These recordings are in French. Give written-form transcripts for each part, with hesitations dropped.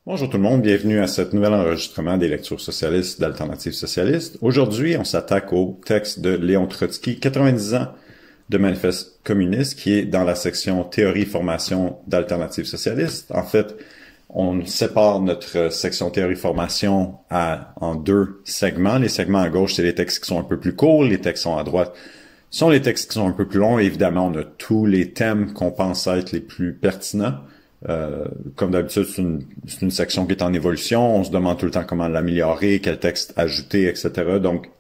Bonjour tout le monde, bienvenue à ce nouvel enregistrement des lectures socialistes d'Alternatives socialistes. Aujourd'hui, on s'attaque au texte de Léon Trotsky, 90 ans de Manifeste communiste, qui est dans la section Théorie-formation d'Alternatives socialistes. En fait, on sépare notre section Théorie-formation en deux segments. Les segments à gauche, c'est les textes qui sont un peu plus courts, les textes qui sont à droite sont les textes qui sont un peu plus longs. Et évidemment, on a tous les thèmes qu'on pense être les plus pertinents. Comme d'habitude, c'est une section qui est en évolution. On se demande tout le temps comment l'améliorer, quel texte ajouter, etc. Donc,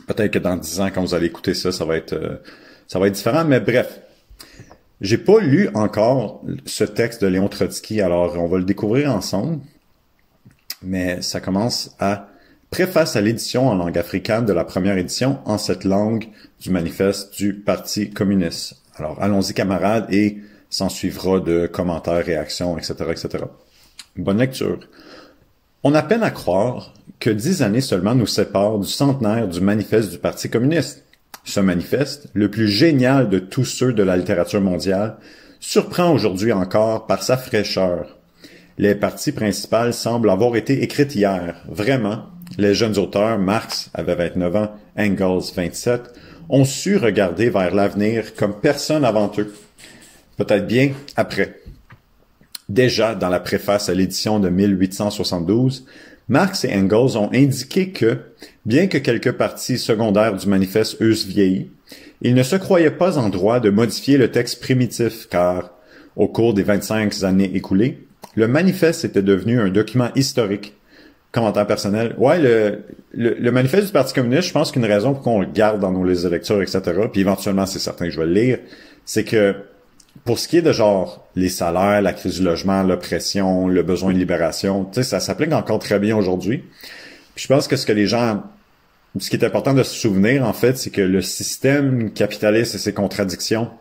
peut-être que dans 10 ans, quand vous allez écouter ça, ça va être différent. Mais bref, j'ai pas lu encore ce texte de Léon Trotsky, alors on va le découvrir ensemble. Mais ça commence à préface à l'édition en langue africaine de la première édition en cette langue du manifeste du Parti communiste. Alors, allons-y camarades et s'en suivra de commentaires, réactions, etc., etc. Bonne lecture. On a peine à croire que 10 années seulement nous séparent du centenaire du manifeste du Parti communiste. Ce manifeste, le plus génial de tous ceux de la littérature mondiale, surprend aujourd'hui encore par sa fraîcheur. Les parties principales semblent avoir été écrites hier. Vraiment, les jeunes auteurs, Marx avait 29 ans, Engels 27, ont su regarder vers l'avenir comme personne avant eux. Peut-être bien après. Déjà, dans la préface à l'édition de 1872, Marx et Engels ont indiqué que, bien que quelques parties secondaires du manifeste eussent vieilli, ils ne se croyaient pas en droit de modifier le texte primitif, car, au cours des 25 années écoulées, le manifeste était devenu un document historique. Commentaire personnel. Ouais, le manifeste du Parti communiste, je pense qu'une raison pour qu'on le garde dans nos listes de lecture, etc., puis éventuellement, c'est certain que je vais le lire, c'est que pour ce qui est de genre les salaires, la crise du logement, l'oppression, le besoin de libération, tu sais, ça s'applique encore très bien aujourd'hui. Puis je pense que ce qui est important de se souvenir, en fait, c'est que le système capitaliste et ses contradictions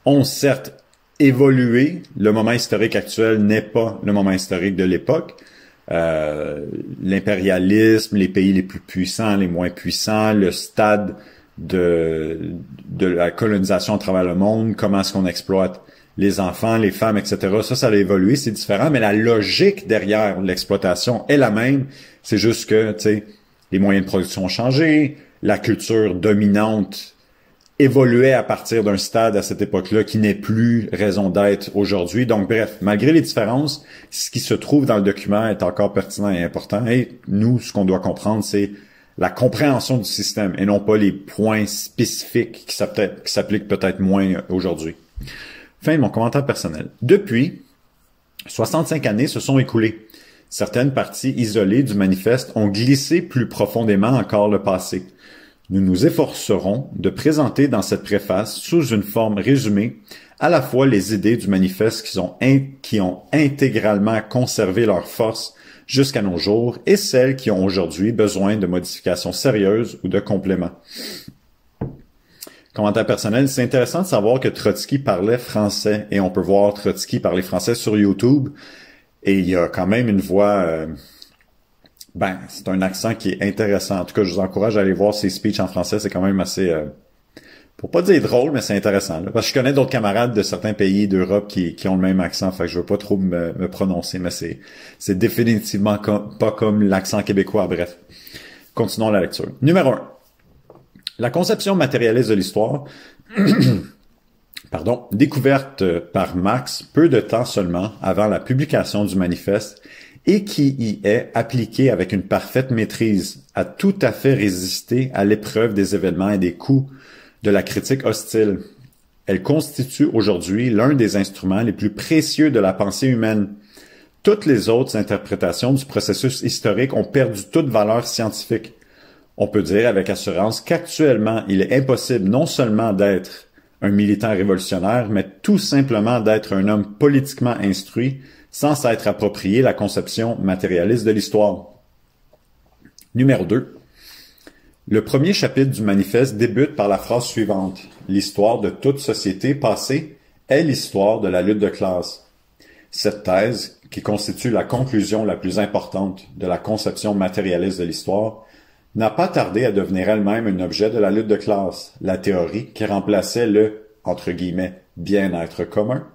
ont certes évolué. Le moment historique actuel n'est pas le moment historique de l'époque. L'impérialisme, les pays les plus puissants, les moins puissants, le stade de la colonisation à travers le monde, comment est-ce qu'on exploite les enfants, les femmes, etc. Ça a évolué, c'est différent, mais la logique derrière l'exploitation est la même. C'est juste que, tu sais, les moyens de production ont changé, la culture dominante évoluait à partir d'un stade à cette époque-là qui n'est plus raison d'être aujourd'hui. Donc, bref, malgré les différences, ce qui se trouve dans le document est encore pertinent et important. Et nous, ce qu'on doit comprendre, c'est la compréhension du système et non pas les points spécifiques qui s'appliquent peut-être moins aujourd'hui. Fin de mon commentaire personnel. Depuis, 65 années se sont écoulées. Certaines parties isolées du manifeste ont glissé plus profondément encore le passé. Nous nous efforcerons de présenter dans cette préface, sous une forme résumée, à la fois les idées du manifeste qui ont intégralement conservé leur force jusqu'à nos jours et celles qui ont aujourd'hui besoin de modifications sérieuses ou de compléments. Commentaire personnel, c'est intéressant de savoir que Trotsky parlait français et on peut voir Trotsky parler français sur YouTube et il y a quand même une voix... c'est un accent qui est intéressant. En tout cas, je vous encourage à aller voir ses speeches en français. C'est quand même assez, pour pas dire drôle, mais c'est intéressant. Là. Parce que je connais d'autres camarades de certains pays d'Europe qui ont le même accent. Fait que je veux pas trop me prononcer, mais c'est définitivement pas comme l'accent québécois. Bref, continuons la lecture. Numéro 1. La conception matérialiste de l'histoire, découverte par Marx peu de temps seulement avant la publication du manifeste, et qui y est appliquée avec une parfaite maîtrise, a tout à fait résisté à l'épreuve des événements et des coups de la critique hostile. Elle constitue aujourd'hui l'un des instruments les plus précieux de la pensée humaine. Toutes les autres interprétations du processus historique ont perdu toute valeur scientifique. On peut dire avec assurance qu'actuellement, il est impossible non seulement d'être un militant révolutionnaire, mais tout simplement d'être un homme politiquement instruit, sans s'être approprié la conception matérialiste de l'histoire. Numéro 2. Le premier chapitre du manifeste débute par la phrase suivante. L'histoire de toute société passée est l'histoire de la lutte de classe. Cette thèse, qui constitue la conclusion la plus importante de la conception matérialiste de l'histoire, n'a pas tardé à devenir elle-même un objet de la lutte de classe, la théorie qui remplaçait le, entre guillemets, bien-être commun,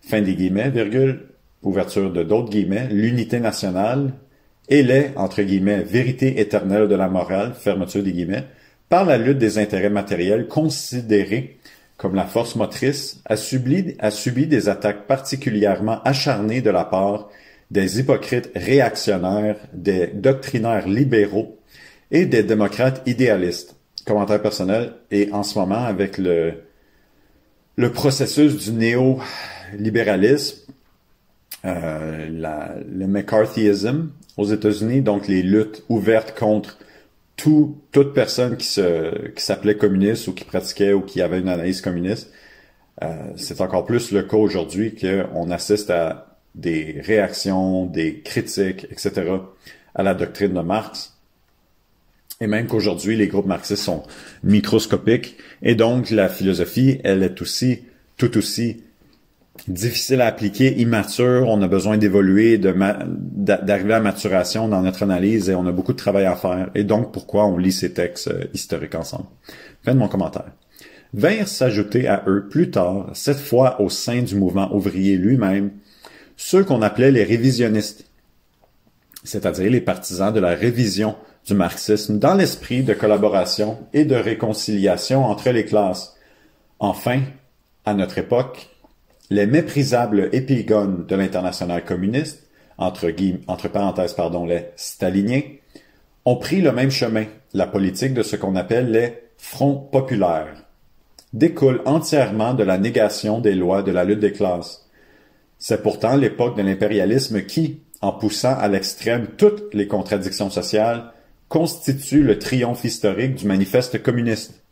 fin des guillemets, virgule, ouverture de d'autres guillemets, l'unité nationale et les, entre guillemets, vérités éternelles de la morale, fermeture des guillemets, par la lutte des intérêts matériels considérés comme la force motrice, a subi des attaques particulièrement acharnées de la part des hypocrites réactionnaires, des doctrinaires libéraux et des démocrates idéalistes. Commentaire personnel, et en ce moment, avec le processus du néolibéralisme, le McCarthyism aux États-Unis, donc les luttes ouvertes contre toute personne qui s'appelait communiste ou qui pratiquait ou qui avait une analyse communiste, c'est encore plus le cas aujourd'hui qu'on assiste à des réactions, des critiques, etc. à la doctrine de Marx. Et même qu'aujourd'hui, les groupes marxistes sont microscopiques. Et donc, la philosophie, elle est tout aussi difficile à appliquer, immature. On a besoin d'évoluer, d'arriver à maturation dans notre analyse et on a beaucoup de travail à faire. Et donc, pourquoi on lit ces textes historiques ensemble? Fin de mon commentaire. Vinrent s'ajouter à eux plus tard, cette fois au sein du mouvement ouvrier lui-même, ceux qu'on appelait les révisionnistes, c'est-à-dire les partisans de la révision du marxisme dans l'esprit de collaboration et de réconciliation entre les classes. Enfin, à notre époque, les méprisables épigones de l'internationale communiste, entre parenthèses, les staliniens, ont pris le même chemin, la politique de ce qu'on appelle les fronts populaires, découle entièrement de la négation des lois de la lutte des classes. C'est pourtant l'époque de l'impérialisme qui, en poussant à l'extrême toutes les contradictions sociales, constitue le triomphe historique du manifeste communiste.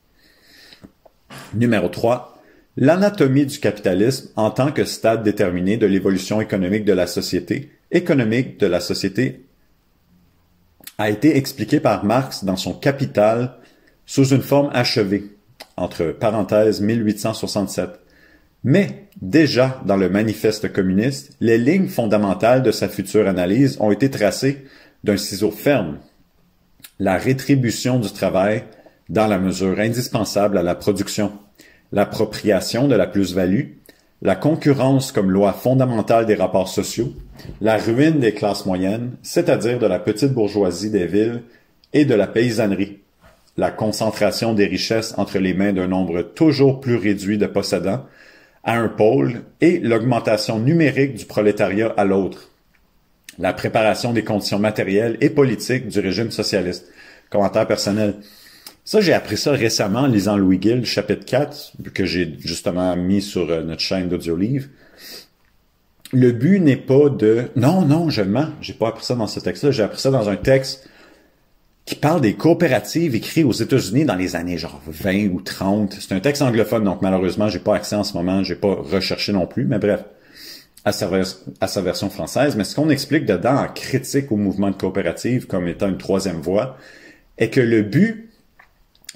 Numéro 3. L'anatomie du capitalisme en tant que stade déterminé de l'évolution économique de la société a été expliquée par Marx dans son Capital sous une forme achevée, entre parenthèses 1867. Mais, déjà dans le manifeste communiste, les lignes fondamentales de sa future analyse ont été tracées d'un ciseau ferme. La rétribution du travail dans la mesure indispensable à la production, l'appropriation de la plus-value, la concurrence comme loi fondamentale des rapports sociaux, la ruine des classes moyennes, c'est-à-dire de la petite bourgeoisie des villes et de la paysannerie, la concentration des richesses entre les mains d'un nombre toujours plus réduit de possédants à un pôle et l'augmentation numérique du prolétariat à l'autre. La préparation des conditions matérielles et politiques du régime socialiste. Commentaire personnel. Ça, j'ai appris ça récemment en lisant Louis Gill, chapitre 4, que j'ai justement mis sur notre chaîne d'audio-livre. Le but n'est pas de... Non, je mens. J'ai pas appris ça dans ce texte-là. J'ai appris ça dans un texte qui parle des coopératives écrites aux États-Unis dans les années genre 20 ou 30. C'est un texte anglophone, donc malheureusement, j'ai pas accès en ce moment, j'ai pas recherché non plus, mais bref, à sa version française. Mais ce qu'on explique dedans en critique au mouvement de coopérative comme étant une troisième voie, est que le but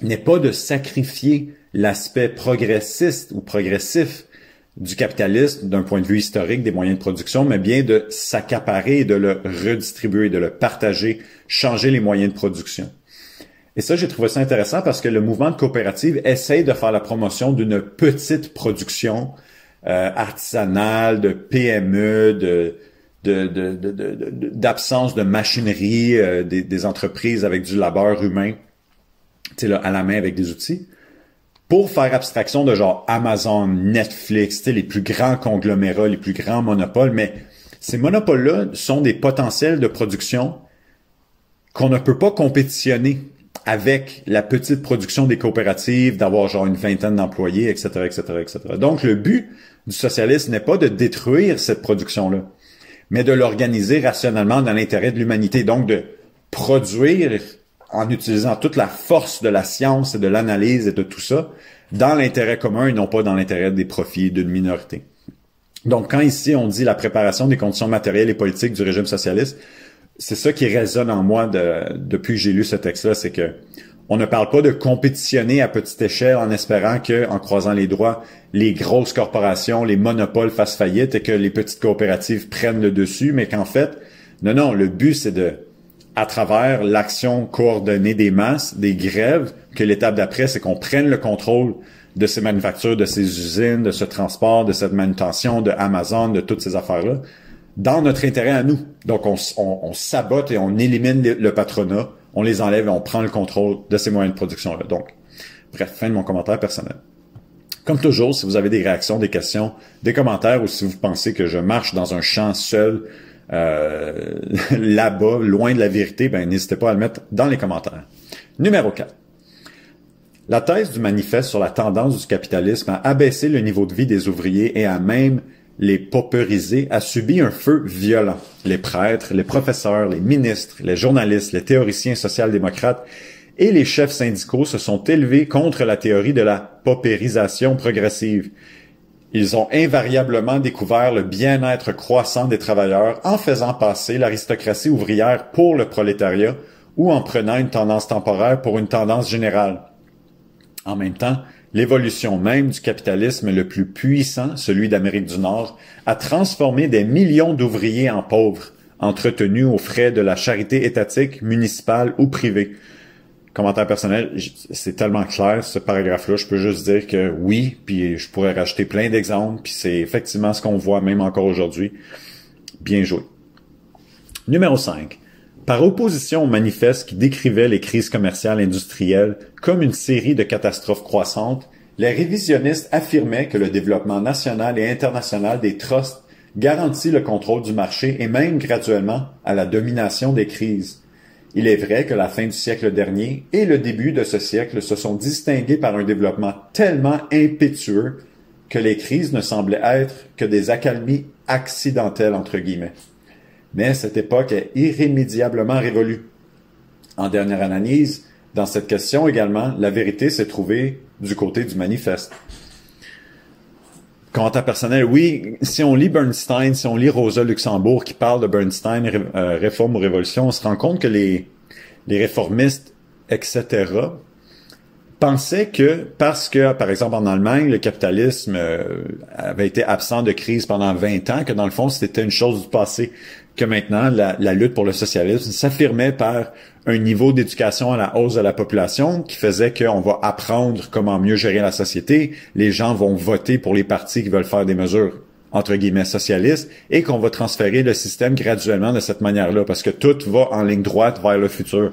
n'est pas de sacrifier l'aspect progressiste ou progressif du capitalisme d'un point de vue historique des moyens de production, mais bien de s'accaparer et de le redistribuer, de le partager, changer les moyens de production. Et ça, j'ai trouvé ça intéressant parce que le mouvement de coopérative essaye de faire la promotion d'une petite production artisanale, de PME, d'absence de machinerie, des entreprises avec du labeur humain, tu sais, là, à la main avec des outils, pour faire abstraction de genre Amazon, Netflix, tu sais, les plus grands conglomérats, les plus grands monopoles, mais ces monopoles-là sont des potentiels de production qu'on ne peut pas compétitionner avec la petite production des coopératives, d'avoir genre une vingtaine d'employés, etc., etc., etc. Donc, le but du socialisme n'est pas de détruire cette production-là, mais de l'organiser rationnellement dans l'intérêt de l'humanité. Donc, de produire en utilisant toute la force de la science et de l'analyse et de tout ça dans l'intérêt commun et non pas dans l'intérêt des profits d'une minorité. Donc, quand ici on dit la préparation des conditions matérielles et politiques du régime socialiste, c'est ça qui résonne en moi depuis que j'ai lu ce texte-là, c'est que on ne parle pas de compétitionner à petite échelle en espérant que, en croisant les doigts, les grosses corporations, les monopoles fassent faillite et que les petites coopératives prennent le dessus, mais qu'en fait, non, le but c'est de, à travers l'action coordonnée des masses, des grèves, que l'étape d'après, c'est qu'on prenne le contrôle de ces manufactures, de ces usines, de ce transport, de cette manutention, de Amazon, de toutes ces affaires-là, dans notre intérêt à nous. Donc, on sabote et on élimine le patronat, on les enlève et on prend le contrôle de ces moyens de production-là. Donc, bref, fin de mon commentaire personnel. Comme toujours, si vous avez des réactions, des questions, des commentaires, ou si vous pensez que je marche dans un champ seul, là-bas, loin de la vérité, ben n'hésitez pas à le mettre dans les commentaires. Numéro 4. La thèse du manifeste sur la tendance du capitalisme à abaisser le niveau de vie des ouvriers et à même les paupériser a subi un feu violent. Les prêtres, les professeurs, les ministres, les journalistes, les théoriciens social-démocrates et les chefs syndicaux se sont élevés contre la théorie de la paupérisation progressive. Ils ont invariablement découvert le bien-être croissant des travailleurs en faisant passer l'aristocratie ouvrière pour le prolétariat ou en prenant une tendance temporaire pour une tendance générale. En même temps, l'évolution même du capitalisme le plus puissant, celui d'Amérique du Nord, a transformé des millions d'ouvriers en pauvres, entretenus aux frais de la charité étatique, municipale ou privée. Commentaire personnel, c'est tellement clair ce paragraphe-là, je peux juste dire que oui, puis je pourrais rajouter plein d'exemples, puis c'est effectivement ce qu'on voit même encore aujourd'hui. Bien joué. Numéro 5. Par opposition au manifeste qui décrivait les crises commerciales industrielles comme une série de catastrophes croissantes, les révisionnistes affirmaient que le développement national et international des trusts garantit le contrôle du marché et même graduellement à la domination des crises. Il est vrai que la fin du siècle dernier et le début de ce siècle se sont distingués par un développement tellement impétueux que les crises ne semblaient être que des accalmies accidentelles entre guillemets. Mais cette époque est irrémédiablement révolue. En dernière analyse, dans cette question également, la vérité s'est trouvée du côté du manifeste. Commentaire personnel, oui, si on lit Bernstein, si on lit Rosa Luxembourg qui parle de Bernstein, réforme ou révolution, on se rend compte que les réformistes, etc., pensaient que parce que, par exemple, en Allemagne, le capitalisme avait été absent de crise pendant 20 ans, que dans le fond, c'était une chose du passé, que maintenant, la lutte pour le socialisme s'affirmait par un niveau d'éducation à la hausse de la population qui faisait qu'on va apprendre comment mieux gérer la société, les gens vont voter pour les partis qui veulent faire des mesures entre guillemets socialistes et qu'on va transférer le système graduellement de cette manière-là parce que tout va en ligne droite vers le futur.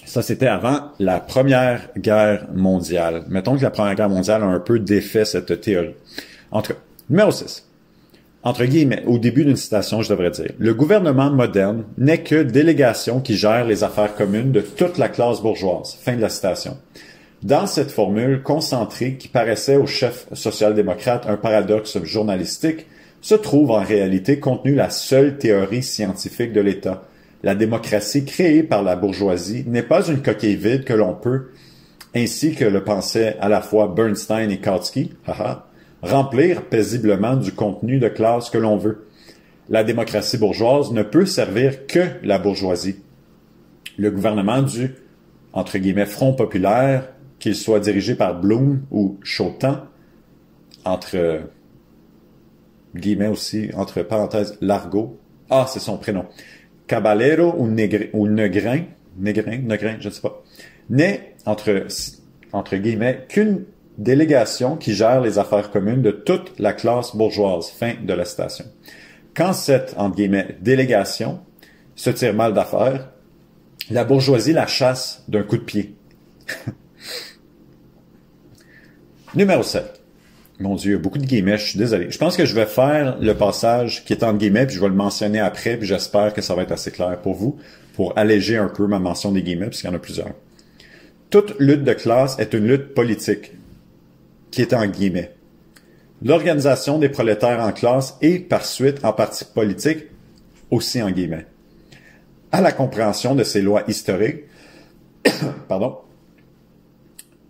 Ça, c'était avant la Première Guerre mondiale. Mettons que la Première Guerre mondiale a un peu défait cette théorie. Numéro 6. Entre guillemets, au début d'une citation, je devrais dire, le gouvernement moderne n'est que délégation qui gère les affaires communes de toute la classe bourgeoise. Fin de la citation. Dans cette formule concentrée qui paraissait au chef social-démocrate un paradoxe journalistique, se trouve en réalité contenue la seule théorie scientifique de l'État. La démocratie créée par la bourgeoisie n'est pas une coquille vide que l'on peut, ainsi que le pensaient à la fois Bernstein et Kautsky, remplir paisiblement du contenu de classe que l'on veut. La démocratie bourgeoise ne peut servir que la bourgeoisie. Le gouvernement du, entre guillemets, Front populaire, qu'il soit dirigé par Blum ou Chautemps, entre guillemets aussi, entre parenthèses, Largo, c'est son prénom, Caballero ou Negrin, je ne sais pas, n'est, entre guillemets, qu'une délégation qui gère les affaires communes de toute la classe bourgeoise. Fin de la citation. Quand cette, entre guillemets, délégation se tire mal d'affaires, la bourgeoisie la chasse d'un coup de pied. Numéro 7. Mon Dieu, beaucoup de guillemets, je suis désolé. Je pense que je vais faire le passage qui est entre guillemets, puis je vais le mentionner après, puis j'espère que ça va être assez clair pour vous, pour alléger un peu ma mention des guillemets, puisqu'il y en a plusieurs. Toute lutte de classe est une lutte politique, qui est en guillemets. L'organisation des prolétaires en classe et, par suite, en parti politique, aussi en guillemets. À la compréhension de ces lois historiques,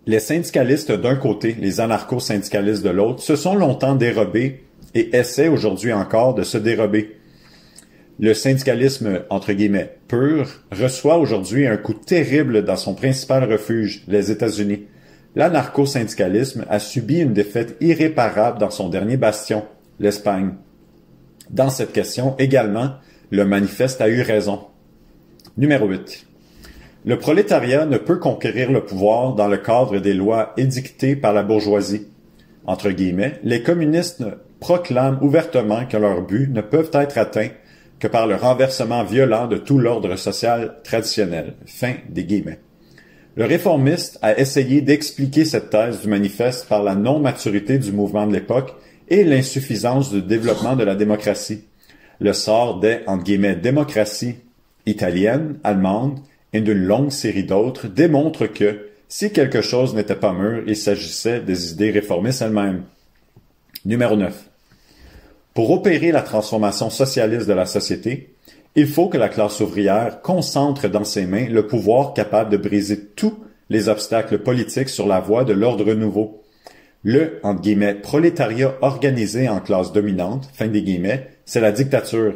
les syndicalistes d'un côté, les anarcho-syndicalistes de l'autre, se sont longtemps dérobés et essaient aujourd'hui encore de se dérober. Le syndicalisme, entre guillemets, pur, reçoit aujourd'hui un coup terrible dans son principal refuge, les États-Unis. L'anarcho-syndicalisme a subi une défaite irréparable dans son dernier bastion, l'Espagne. Dans cette question, également, le manifeste a eu raison. Numéro 8. Le prolétariat ne peut conquérir le pouvoir dans le cadre des lois édictées par la bourgeoisie. Entre guillemets, les communistes proclament ouvertement que leurs buts ne peuvent être atteints que par le renversement violent de tout l'ordre social traditionnel. Fin des guillemets. Le réformiste a essayé d'expliquer cette thèse du manifeste par la non-maturité du mouvement de l'époque et l'insuffisance du développement de la démocratie. Le sort des, entre guillemets, démocraties italiennes, allemandes et d'une longue série d'autres démontre que, si quelque chose n'était pas mûr, il s'agissait des idées réformistes elles-mêmes. Numéro 9. Pour opérer la transformation socialiste de la société, il faut que la classe ouvrière concentre dans ses mains le pouvoir capable de briser tous les obstacles politiques sur la voie de l'ordre nouveau. Le, entre guillemets, prolétariat organisé en classe dominante, fin des guillemets, c'est la dictature.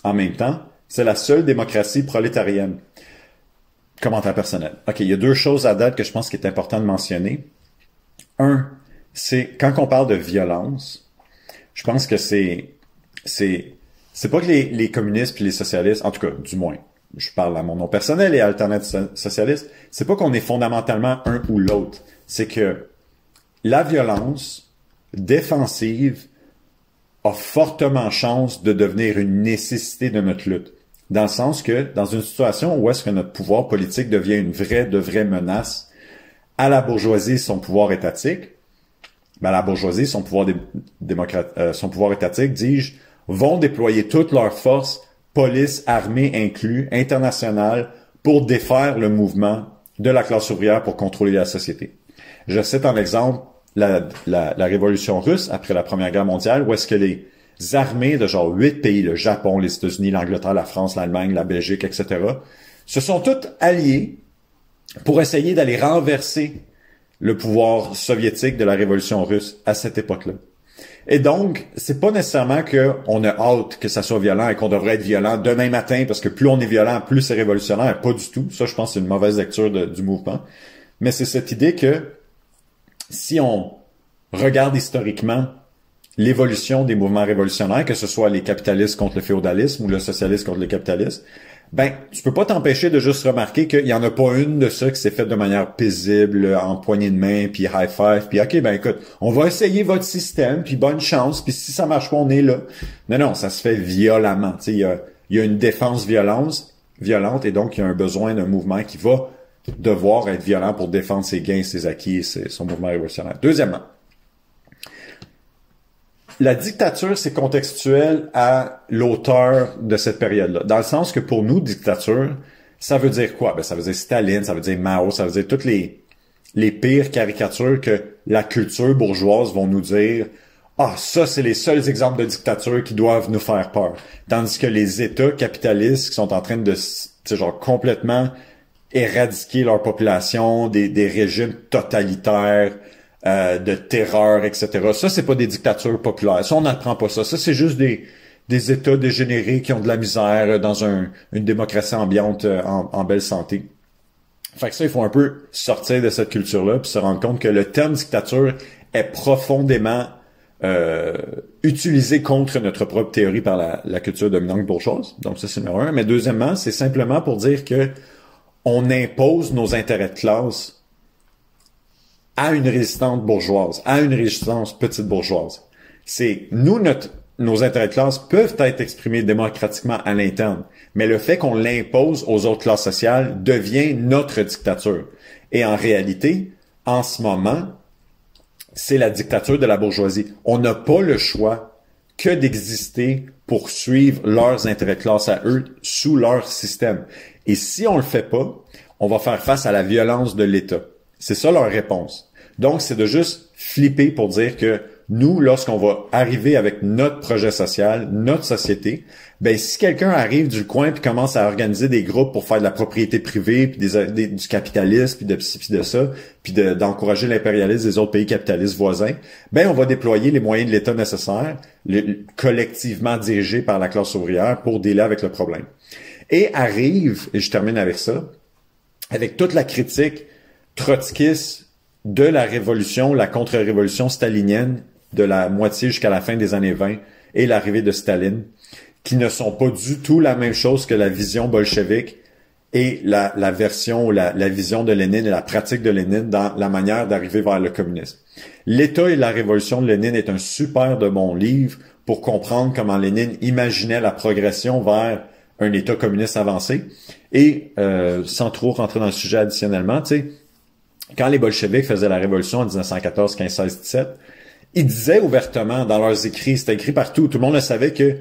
En même temps, c'est la seule démocratie prolétarienne. Commentaire personnel. OK, il y a deux choses à date que je pense qu'il est important de mentionner. Un, c'est quand on parle de violence, je pense que c'est pas que les communistes puis les socialistes, en tout cas, du moins, je parle à mon nom personnel et alternative socialiste, c'est pas qu'on est fondamentalement un ou l'autre. C'est que la violence défensive a fortement chance de devenir une nécessité de notre lutte. Dans le sens que, dans une situation où est-ce que notre pouvoir politique devient une vraie menace à la bourgeoisie, son pouvoir étatique, ben la bourgeoisie, son pouvoir étatique, dis-je, vont déployer toutes leurs forces, police, armée inclus, internationales, pour défaire le mouvement de la classe ouvrière pour contrôler la société. Je cite en exemple la révolution russe après la Première Guerre mondiale, où est-ce que les armées de genre 8 pays, le Japon, les États-Unis, l'Angleterre, la France, l'Allemagne, la Belgique, etc., se sont toutes alliées pour essayer d'aller renverser le pouvoir soviétique de la révolution russe à cette époque-là. Et donc, c'est pas nécessairement qu'on a hâte que ça soit violent et qu'on devrait être violent demain matin, parce que plus on est violent, plus c'est révolutionnaire. Pas du tout. Ça, je pense que c'est une mauvaise lecture du mouvement. Mais c'est cette idée que si on regarde historiquement l'évolution des mouvements révolutionnaires, que ce soit les capitalistes contre le féodalisme ou le socialiste contre le capitalisme, ben, tu peux pas t'empêcher de juste remarquer qu'il y en a pas une de ça qui s'est faite de manière paisible, en poignée de main, puis high five, puis ok, ben écoute, on va essayer votre système, puis bonne chance, puis si ça marche pas, on est là. Non, ça se fait violemment. Tu sais, il y a une défense violente, et donc il y a un besoin d'un mouvement qui va devoir être violent pour défendre ses gains, ses acquis, son mouvement révolutionnaire. Deuxièmement, la dictature, c'est contextuel à l'auteur de cette période-là. Dans le sens que pour nous, dictature, ça veut dire quoi? Ben, ça veut dire Staline, ça veut dire Mao, ça veut dire toutes les pires caricatures que la culture bourgeoise vont nous dire. Ah, ça, c'est les seuls exemples de dictature qui doivent nous faire peur. Tandis que les États capitalistes qui sont en train de, genre, complètement éradiquer leur population, des régimes totalitaires, de terreur, etc. Ça, c'est pas des dictatures populaires. Ça, on n'apprend pas ça. Ça, c'est juste des États dégénérés qui ont de la misère dans une démocratie ambiante en belle santé. Fait que ça, il faut un peu sortir de cette culture-là puis se rendre compte que le terme dictature est profondément utilisé contre notre propre théorie par la culture dominante bourgeoise. Donc ça, c'est numéro un. Mais deuxièmement, c'est simplement pour dire que on impose nos intérêts de classe à une résistance bourgeoise, à une résistance petite bourgeoise. C'est nos intérêts de classe peuvent être exprimés démocratiquement à l'interne, mais le fait qu'on l'impose aux autres classes sociales devient notre dictature. Et en réalité, en ce moment, c'est la dictature de la bourgeoisie. On n'a pas le choix que d'exister pour suivre leurs intérêts de classe à eux sous leur système. Et si on le fait pas, on va faire face à la violence de l'État. C'est ça leur réponse. Donc, c'est de juste flipper pour dire que nous, lorsqu'on va arriver avec notre projet social, notre société, ben si quelqu'un arrive du coin puis commence à organiser des groupes pour faire de la propriété privée, puis du capitalisme, puis de ci, puis de ça, puis d'encourager l'impérialisme des autres pays capitalistes voisins, ben on va déployer les moyens de l'État nécessaires, collectivement dirigés par la classe ouvrière, pour dealer avec le problème. Et arrive, et je termine avec ça, avec toute la critique trotskiste de la révolution, la contre-révolution stalinienne de la moitié jusqu'à la fin des années 20 et l'arrivée de Staline, qui ne sont pas du tout la même chose que la vision bolchevique et la version, la vision de Lénine et la pratique de Lénine dans la manière d'arriver vers le communisme. L'État et la révolution de Lénine est un super de bon livre pour comprendre comment Lénine imaginait la progression vers un État communiste avancé. Et sans trop rentrer dans le sujet additionnellement, tu sais, quand les bolcheviks faisaient la révolution en 1914, 15, 16, 17, ils disaient ouvertement dans leurs écrits, c'était écrit partout, tout le monde le savait que,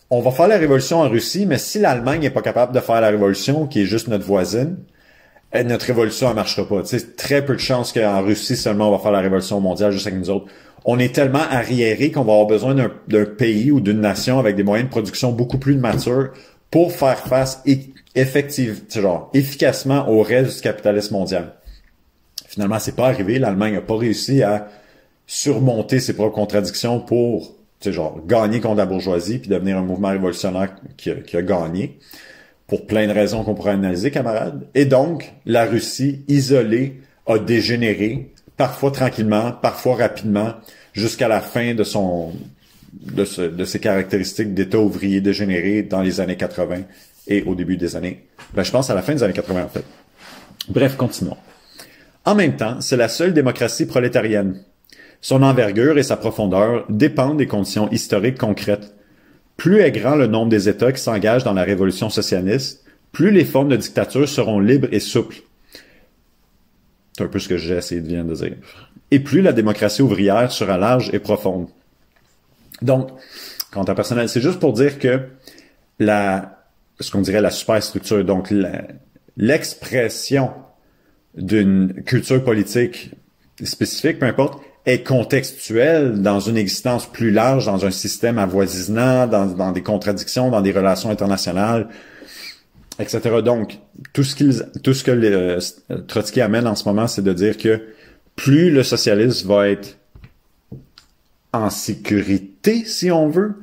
on va faire la révolution en Russie, mais si l'Allemagne n'est pas capable de faire la révolution, qui est juste notre voisine, notre révolution, elle marchera pas. Tu sais, très peu de chances qu'en Russie seulement on va faire la révolution mondiale juste avec nous autres. On est tellement arriérés qu'on va avoir besoin d'un pays ou d'une nation avec des moyens de production beaucoup plus matures pour faire face efficacement au reste du capitalisme mondial. Finalement, c'est pas arrivé. L'Allemagne n'a pas réussi à surmonter ses propres contradictions pour, gagner contre la bourgeoisie puis devenir un mouvement révolutionnaire qui a gagné. Pour plein de raisons qu'on pourrait analyser, camarades. Et donc, la Russie, isolée, a dégénéré, parfois tranquillement, parfois rapidement, jusqu'à la fin de ses caractéristiques d'État ouvrier dégénéré dans les années 80 et au début des années... je pense à la fin des années 80, en fait. Bref, continuons. En même temps, c'est la seule démocratie prolétarienne. Son envergure et sa profondeur dépendent des conditions historiques concrètes. Plus est grand le nombre des États qui s'engagent dans la révolution socialiste, plus les formes de dictature seront libres et souples. C'est un peu ce que j'ai essayé de dire. Et plus la démocratie ouvrière sera large et profonde. Donc, commentaire personnel, c'est juste pour dire que ce qu'on dirait la superstructure, donc l'expression d'une culture politique spécifique, peu importe, est contextuelle dans une existence plus large, dans un système avoisinant, dans des contradictions, dans des relations internationales, etc. Donc, tout ce que Trotsky amène en ce moment, c'est de dire que plus le socialisme va être en sécurité, si on veut,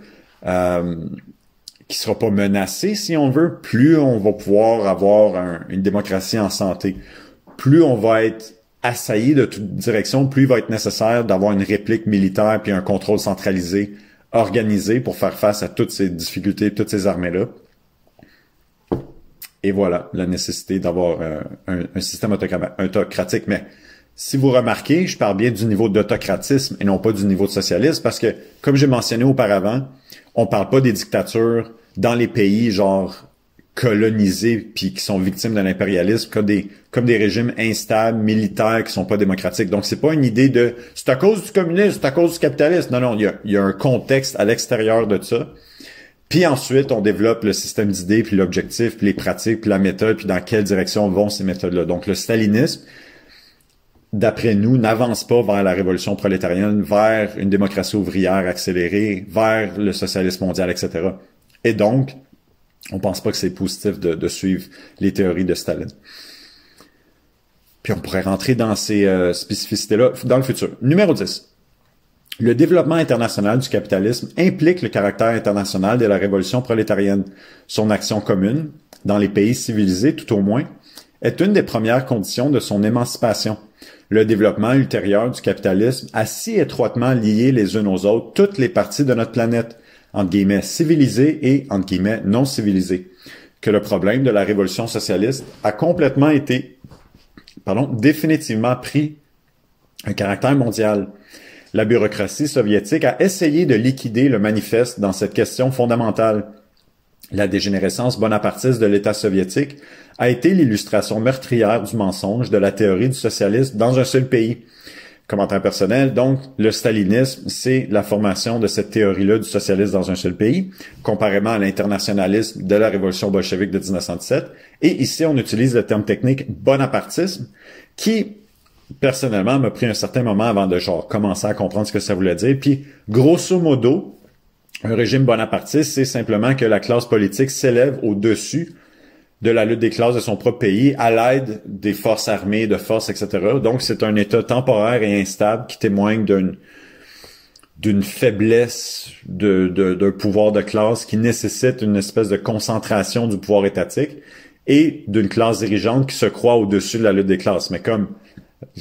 qui sera pas menacé, si on veut, plus on va pouvoir avoir une démocratie en santé. Plus on va être assailli de toute direction, plus il va être nécessaire d'avoir une réplique militaire puis un contrôle centralisé, organisé pour faire face à toutes ces difficultés, toutes ces armées-là. Et voilà, la nécessité d'avoir un système autocratique. Mais si vous remarquez, je parle bien du niveau d'autocratisme et non pas du niveau de socialisme, parce que, comme j'ai mentionné auparavant, on parle pas des dictatures dans les pays genre colonisés puis qui sont victimes de l'impérialisme comme des régimes instables, militaires qui sont pas démocratiques. Donc c'est pas une idée de c'est à cause du communisme, c'est à cause du capitalisme. Non, il y a un contexte à l'extérieur de ça. Puis ensuite, on développe le système d'idées, puis l'objectif, puis les pratiques, puis la méthode, puis dans quelle direction vont ces méthodes-là. Donc le stalinisme, d'après nous, n'avance pas vers la révolution prolétarienne, vers une démocratie ouvrière accélérée, vers le socialisme mondial, etc. Et donc, on pense pas que c'est positif de suivre les théories de Staline. Puis on pourrait rentrer dans ces spécificités-là dans le futur. Numéro 10. Le développement international du capitalisme implique le caractère international de la révolution prolétarienne. Son action commune, dans les pays civilisés tout au moins, est une des premières conditions de son émancipation. Le développement ultérieur du capitalisme a si étroitement lié les unes aux autres toutes les parties de notre planète, entre guillemets civilisées et entre guillemets non civilisées, que le problème de la révolution socialiste a complètement été, définitivement pris un caractère mondial. La bureaucratie soviétique a essayé de liquider le manifeste dans cette question fondamentale. La dégénérescence bonapartiste de l'État soviétique a été l'illustration meurtrière du mensonge de la théorie du socialisme dans un seul pays. Commentaire personnel, donc, le stalinisme, c'est la formation de cette théorie-là du socialisme dans un seul pays, comparément à l'internationalisme de la révolution bolchevique de 1917. Et ici, on utilise le terme technique bonapartisme, qui, personnellement, m'a pris un certain moment avant de commencer à comprendre ce que ça voulait dire. Puis, grosso modo, un régime bonapartiste, c'est simplement que la classe politique s'élève au-dessus de la lutte des classes de son propre pays à l'aide des forces armées, de forces, etc. Donc, c'est un État temporaire et instable qui témoigne d'une faiblesse d'un pouvoir de classe qui nécessite une espèce de concentration du pouvoir étatique et d'une classe dirigeante qui se croit au-dessus de la lutte des classes. Mais comme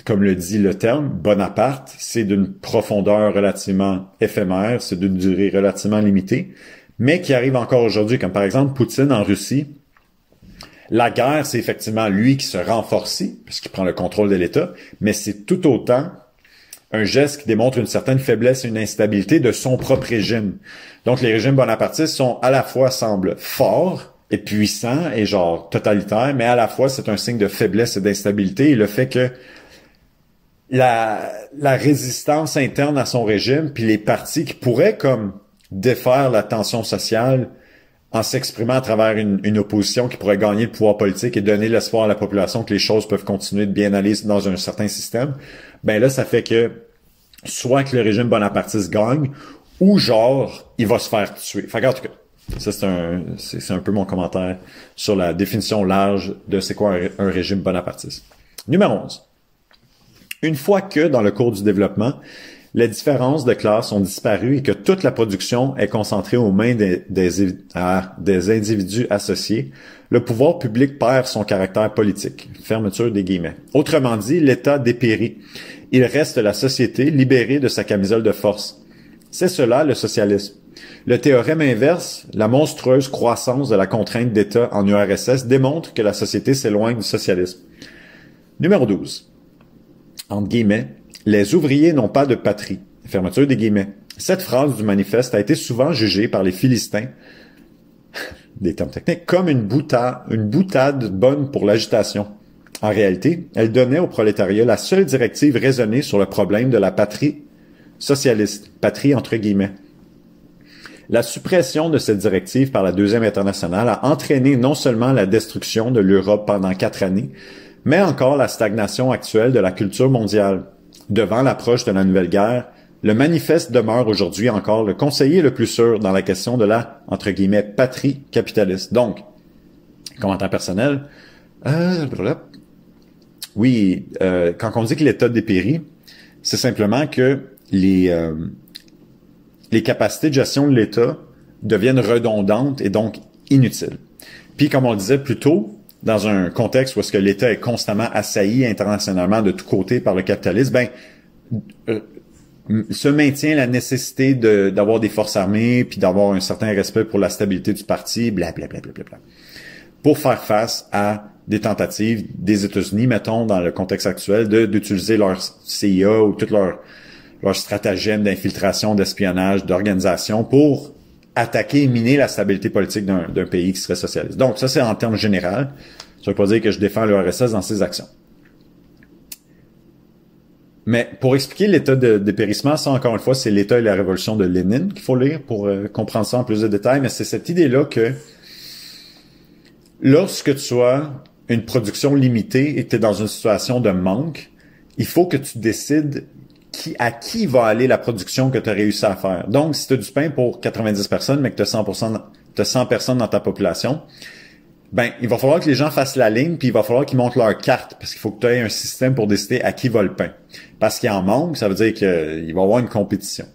le dit le terme, Bonaparte, c'est d'une profondeur relativement éphémère, c'est d'une durée relativement limitée, mais qui arrive encore aujourd'hui, comme par exemple Poutine en Russie. La guerre, c'est effectivement lui qui se renforce, parce qu'il prend le contrôle de l'État, mais c'est tout autant un geste qui démontre une certaine faiblesse et une instabilité de son propre régime. Donc, les régimes bonapartistes sont à la fois semblent forts et puissants et genre totalitaires, mais à la fois c'est un signe de faiblesse et d'instabilité. Et le fait que la résistance interne à son régime, puis les partis qui pourraient comme défaire la tension sociale en s'exprimant à travers une opposition qui pourrait gagner le pouvoir politique et donner l'espoir à la population que les choses peuvent continuer de bien aller dans un certain système, ben là, ça fait que soit que le régime bonapartiste gagne, ou genre, il va se faire tuer. Fait en tout cas, ça c'est un peu mon commentaire sur la définition large de c'est quoi un régime bonapartiste. Numéro 11. Une fois que, dans le cours du développement, les différences de classe ont disparu et que toute la production est concentrée aux mains des individus associés, le pouvoir public perd son caractère politique. Fermeture des guillemets. Autrement dit, l'État dépérit. Il reste la société libérée de sa camisole de force. C'est cela le socialisme. Le théorème inverse, la monstrueuse croissance de la contrainte d'État en URSS, démontre que la société s'éloigne du socialisme. Numéro 12. Entre guillemets, les ouvriers n'ont pas de patrie. Fermeture des guillemets. Cette phrase du manifeste a été souvent jugée par les Philistins, des termes techniques, comme une boutade bonne pour l'agitation. En réalité, elle donnait au prolétariat la seule directive raisonnée sur le problème de la patrie socialiste, patrie entre guillemets. La suppression de cette directive par la Deuxième Internationale a entraîné non seulement la destruction de l'Europe pendant 4 années, mais encore la stagnation actuelle de la culture mondiale. Devant l'approche de la nouvelle guerre, le manifeste demeure aujourd'hui encore le conseiller le plus sûr dans la question de la, entre guillemets, patrie capitaliste. Donc, commentaire personnel, oui, quand on dit que l'État dépérit, c'est simplement que les capacités de gestion de l'État deviennent redondantes et donc inutiles. Puis, comme on le disait plus tôt, dans un contexte où est-ce que l'État est constamment assailli internationalement de tous côtés par le capitalisme, se maintient la nécessité d'avoir des forces armées puis d'avoir un certain respect pour la stabilité du parti, blablabla, pour faire face à des tentatives des États-Unis, mettons, dans le contexte actuel, d'utiliser leur CIA ou tout leur stratagème d'infiltration, d'espionnage, d'organisation pour attaquer et miner la stabilité politique d'un pays qui serait socialiste. Donc, ça, c'est en termes généraux. Ça veut pas dire que je défends l'URSS dans ses actions. Mais pour expliquer l'état de dépérissement, ça, encore une fois, c'est l'état et la révolution de Lénine qu'il faut lire pour comprendre ça en plus de détails. Mais c'est cette idée-là que lorsque tu as une production limitée et que tu es dans une situation de manque, il faut que tu décides à qui va aller la production que tu as réussi à faire. Donc, si tu as du pain pour 90 personnes, mais que tu as 100 personnes dans ta population, ben, il va falloir que les gens fassent la ligne, puis il va falloir qu'ils montent leur carte, parce qu'il faut que tu aies un système pour décider à qui va le pain. Parce qu'il en manque, ça veut dire qu'il va y avoir une compétition.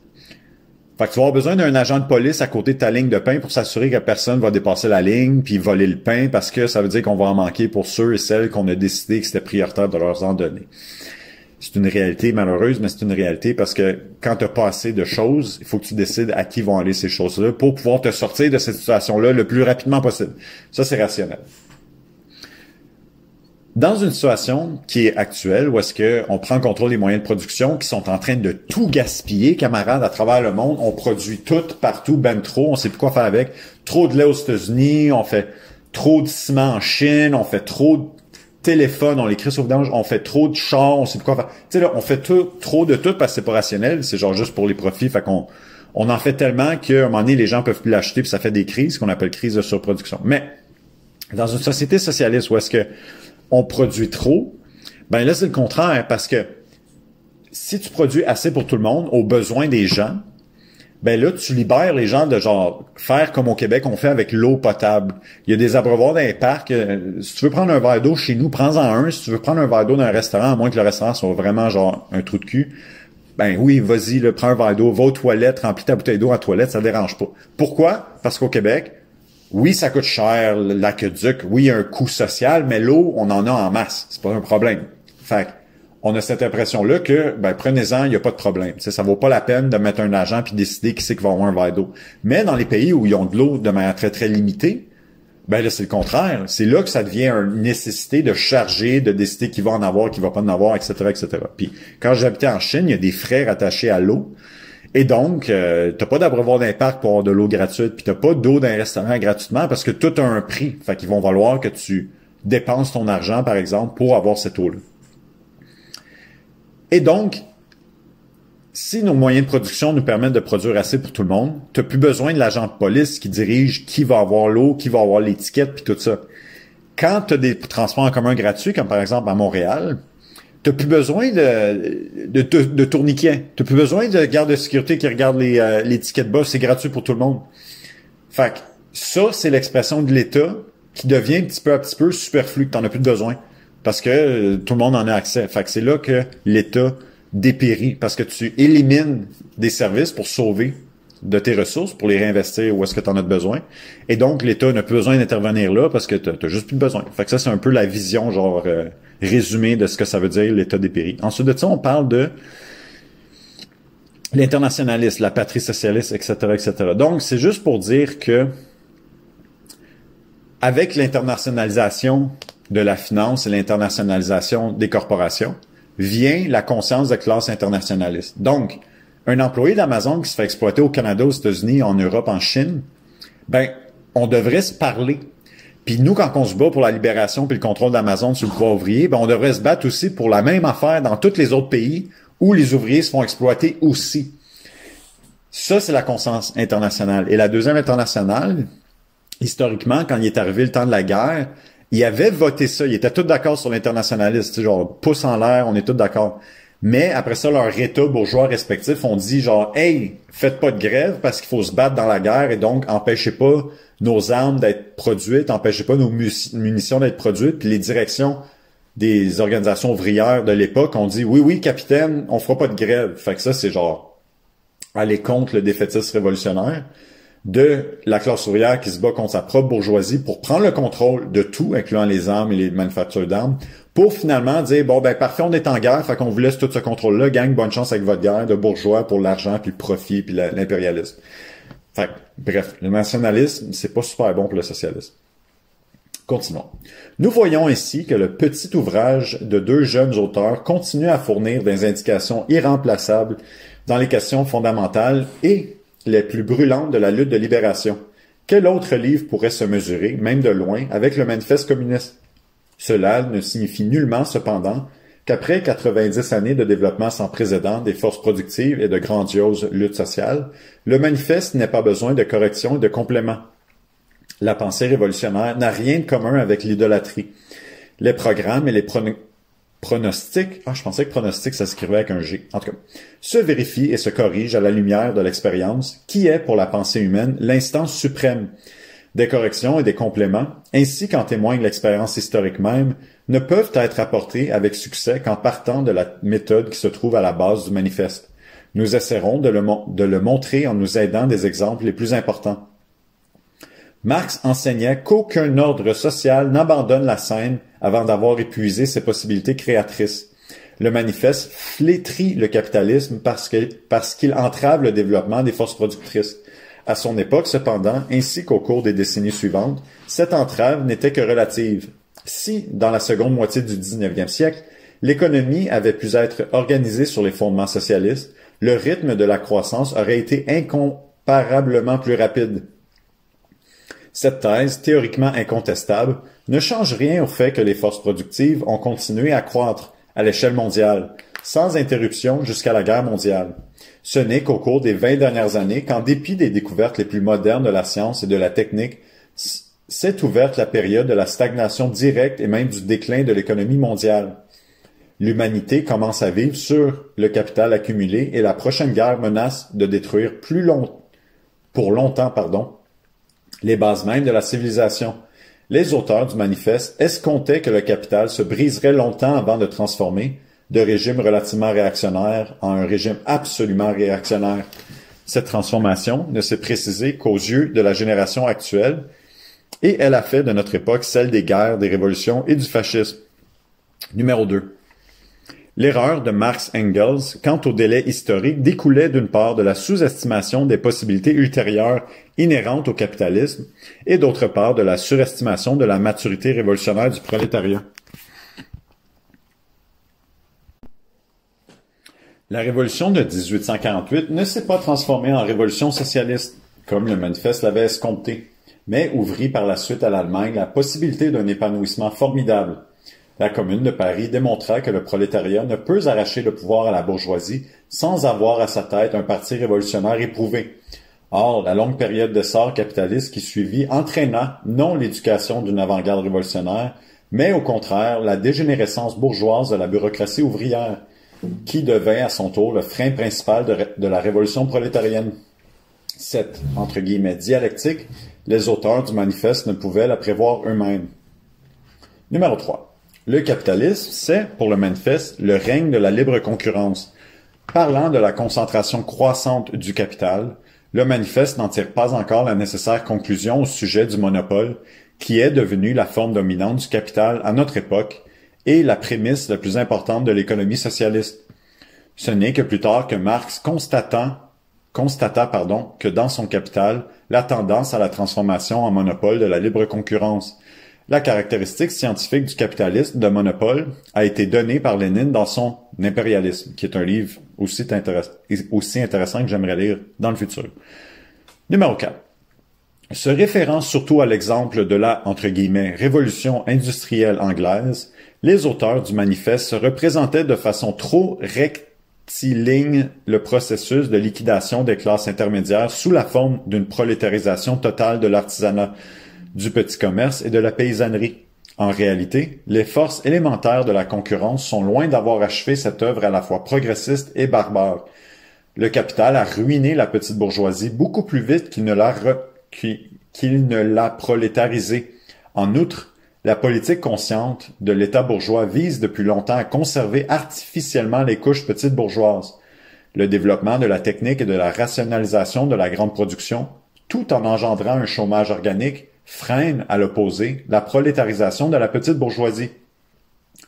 Fait que tu vas avoir besoin d'un agent de police à côté de ta ligne de pain pour s'assurer que personne va dépasser la ligne puis voler le pain, parce que ça veut dire qu'on va en manquer pour ceux et celles qu'on a décidé que c'était prioritaire de leur en donner. C'est une réalité malheureuse, mais c'est une réalité parce que quand tu n'as pas assez de choses, il faut que tu décides à qui vont aller ces choses-là pour pouvoir te sortir de cette situation-là le plus rapidement possible. Ça, c'est rationnel. Dans une situation qui est actuelle, où est-ce qu'on prend le contrôle des moyens de production qui sont en train de tout gaspiller, camarades, à travers le monde, on produit tout, partout, ben trop, on sait plus quoi faire avec. Trop de lait aux États-Unis, on fait trop de ciment en Chine, on fait trop de téléphone, on l'écrit sur vidange, on fait trop de chars, on sait plus quoi faire. Tu sais là, on fait trop de tout parce que c'est pas rationnel, c'est genre juste pour les profits, fait qu'on en fait tellement qu'à un moment donné, les gens peuvent plus l'acheter puis ça fait des crises qu'on appelle crise de surproduction. Mais dans une société socialiste où est-ce que on produit trop, ben là c'est le contraire parce que si tu produis assez pour tout le monde, aux besoins des gens, ben là, tu libères les gens de genre faire comme au Québec, on fait avec l'eau potable. Il y a des abreuvoirs dans les parcs. Si tu veux prendre un verre d'eau chez nous, prends-en un. Si tu veux prendre un verre d'eau dans un restaurant, à moins que le restaurant soit vraiment genre un trou de cul, ben oui, vas-y, là, prends un verre d'eau, va aux toilettes, remplis ta bouteille d'eau à toilette, ça dérange pas. Pourquoi? Parce qu'au Québec, oui, ça coûte cher, l'aqueduc, oui, il y a un coût social, mais l'eau, on en a en masse. C'est pas un problème. Fait que, on a cette impression-là que, ben, prenez-en, il n'y a pas de problème. T'sais, ça vaut pas la peine de mettre un agent puis décider qui c'est qui va avoir un verre d'eau. Mais dans les pays où ils ont de l'eau de manière très, très limitée, Ben là, c'est le contraire. C'est là que ça devient une nécessité de charger, de décider qui va en avoir, qui va pas en avoir, etc., etc. Puis quand j'habitais en Chine, il y a des frais rattachés à l'eau. Et donc, t'as pas d'abreuvoir d'un parc pour avoir de l'eau gratuite, puis t'as pas d'eau d'un restaurant gratuitement parce que tout a un prix. Fait qu'ils vont valoir que tu dépenses ton argent, par exemple, pour avoir cette eau-là. Et donc, si nos moyens de production nous permettent de produire assez pour tout le monde, t'as plus besoin de l'agent de police qui dirige qui va avoir l'eau, qui va avoir l'étiquette, puis tout ça. Quand t'as des transports en commun gratuits, comme par exemple à Montréal, t'as plus besoin de tourniquet. T'as plus besoin de garde de sécurité qui regarde les tickets de bas. C'est gratuit pour tout le monde. Fait que ça, c'est l'expression de l'État qui devient petit peu à petit peu superflu, que t'en as plus de besoin. Parce que tout le monde en a accès. Fait que c'est là que l'État dépérit. Parce que tu élimines des services pour sauver de tes ressources, pour les réinvestir où est-ce que tu en as besoin. Et donc, l'État n'a plus besoin d'intervenir là parce que t'as juste plus de besoin. Fait que ça, c'est un peu la vision, résumée de ce que ça veut dire l'État dépérit. Ensuite de ça, on parle de l'internationalisme, la patrie socialiste, etc., etc. Donc, c'est juste pour dire que avec l'internationalisation de la finance et l'internationalisation des corporations, vient la conscience de classe internationaliste. Donc, un employé d'Amazon qui se fait exploiter au Canada, aux États-Unis, en Europe, en Chine, ben, on devrait se parler. Puis nous, quand on se bat pour la libération puis le contrôle d'Amazon sur le droit ouvrier, ben, on devrait se battre aussi pour la même affaire dans tous les autres pays où les ouvriers se font exploiter aussi. Ça, c'est la conscience internationale. Et la deuxième internationale, historiquement, quand il est arrivé le temps de la guerre, il avait voté ça. Ils étaient tous d'accord sur l'internationalisme. Tu sais, genre, pouce en l'air, on est tous d'accord. Mais après ça, leurs États bourgeois respectifs ont dit genre, hey, faites pas de grève parce qu'il faut se battre dans la guerre et donc empêchez pas nos armes d'être produites, empêchez pas nos munitions d'être produites. Puis les directions des organisations ouvrières de l'époque ont dit, oui, oui, capitaine, on fera pas de grève. Fait que ça, c'est genre aller contre le défaitisme révolutionnaire de la classe ouvrière qui se bat contre sa propre bourgeoisie pour prendre le contrôle de tout, incluant les armes et les manufactures d'armes, pour finalement dire, bon, ben parfait, on est en guerre, fait qu'on vous laisse tout ce contrôle-là, gang, bonne chance avec votre guerre de bourgeois pour l'argent, puis le profit, puis l'impérialisme. Fait bref, le nationalisme, c'est pas super bon pour le socialisme. Continuons. Nous voyons ici que le petit ouvrage de deux jeunes auteurs continue à fournir des indications irremplaçables dans les questions fondamentales et les plus brûlantes de la lutte de libération. Quel autre livre pourrait se mesurer, même de loin, avec le manifeste communiste? Cela ne signifie nullement, cependant, qu'après 90 années de développement sans précédent des forces productives et de grandioses luttes sociales, le manifeste n'a pas besoin de corrections et de compléments. La pensée révolutionnaire n'a rien de commun avec l'idolâtrie. Les programmes et les pronostics, je pensais que pronostic, ça s'écrivait avec un G. En tout cas, se vérifient et se corrigent à la lumière de l'expérience, qui est, pour la pensée humaine, l'instance suprême. Des corrections et des compléments, ainsi qu'en témoigne l'expérience historique même, ne peuvent être apportés avec succès qu'en partant de la méthode qui se trouve à la base du manifeste. Nous essaierons de le montrer en nous aidant des exemples les plus importants. Marx enseignait qu'aucun ordre social n'abandonne la scène avant d'avoir épuisé ses possibilités créatrices. Le manifeste flétrit le capitalisme parce qu'il entrave le développement des forces productrices. À son époque, cependant, ainsi qu'au cours des décennies suivantes, cette entrave n'était que relative. Si, dans la seconde moitié du 19e siècle, l'économie avait pu être organisée sur les fondements socialistes, le rythme de la croissance aurait été incomparablement plus rapide. Cette thèse, théoriquement incontestable, ne change rien au fait que les forces productives ont continué à croître à l'échelle mondiale, sans interruption jusqu'à la guerre mondiale. Ce n'est qu'au cours des 20 dernières années qu'en dépit des découvertes les plus modernes de la science et de la technique, s'est ouverte la période de la stagnation directe et même du déclin de l'économie mondiale. L'humanité commence à vivre sur le capital accumulé et la prochaine guerre menace de détruire pour longtemps, les bases mêmes de la civilisation. Les auteurs du manifeste escomptaient que le capital se briserait longtemps avant de transformer de régime relativement réactionnaire en un régime absolument réactionnaire. Cette transformation ne s'est précisée qu'aux yeux de la génération actuelle et elle a fait de notre époque celle des guerres, des révolutions et du fascisme. Numéro 2. L'erreur de Marx Engels quant au délai historique découlait d'une part de la sous-estimation des possibilités ultérieures inhérentes au capitalisme et d'autre part de la surestimation de la maturité révolutionnaire du prolétariat. La révolution de 1848 ne s'est pas transformée en révolution socialiste, comme le manifeste l'avait escompté, mais ouvrit par la suite à l'Allemagne la possibilité d'un épanouissement formidable. La Commune de Paris démontra que le prolétariat ne peut arracher le pouvoir à la bourgeoisie sans avoir à sa tête un parti révolutionnaire éprouvé. Or, la longue période d'essor capitaliste qui suivit entraîna non l'éducation d'une avant-garde révolutionnaire, mais au contraire la dégénérescence bourgeoise de la bureaucratie ouvrière, qui devint à son tour le frein principal de la révolution prolétarienne. Cette, entre guillemets, dialectique, les auteurs du manifeste ne pouvaient la prévoir eux-mêmes. Numéro 3. Le capitalisme, c'est, pour le manifeste, le règne de la libre concurrence. Parlant de la concentration croissante du capital, le manifeste n'en tire pas encore la nécessaire conclusion au sujet du monopole, qui est devenu la forme dominante du capital à notre époque et la prémisse la plus importante de l'économie socialiste. Ce n'est que plus tard que Marx constata que dans son Capital, la tendance à la transformation en monopole de la libre concurrence. La caractéristique scientifique du capitalisme de monopole a été donnée par Lénine dans son Impérialisme, qui est un livre aussi intéressant que j'aimerais lire dans le futur. Numéro 4. Se référant surtout à l'exemple de la, entre guillemets, révolution industrielle anglaise, les auteurs du manifeste se représentaient de façon trop rectiligne le processus de liquidation des classes intermédiaires sous la forme d'une prolétarisation totale de l'artisanat, du petit commerce et de la paysannerie. En réalité, les forces élémentaires de la concurrence sont loin d'avoir achevé cette œuvre à la fois progressiste et barbare. Le capital a ruiné la petite bourgeoisie beaucoup plus vite qu'il ne l'a prolétarisée. En outre, la politique consciente de l'État bourgeois vise depuis longtemps à conserver artificiellement les couches petites bourgeoises. Le développement de la technique et de la rationalisation de la grande production, tout en engendrant un chômage organique, freine, à l'opposé, la prolétarisation de la petite bourgeoisie.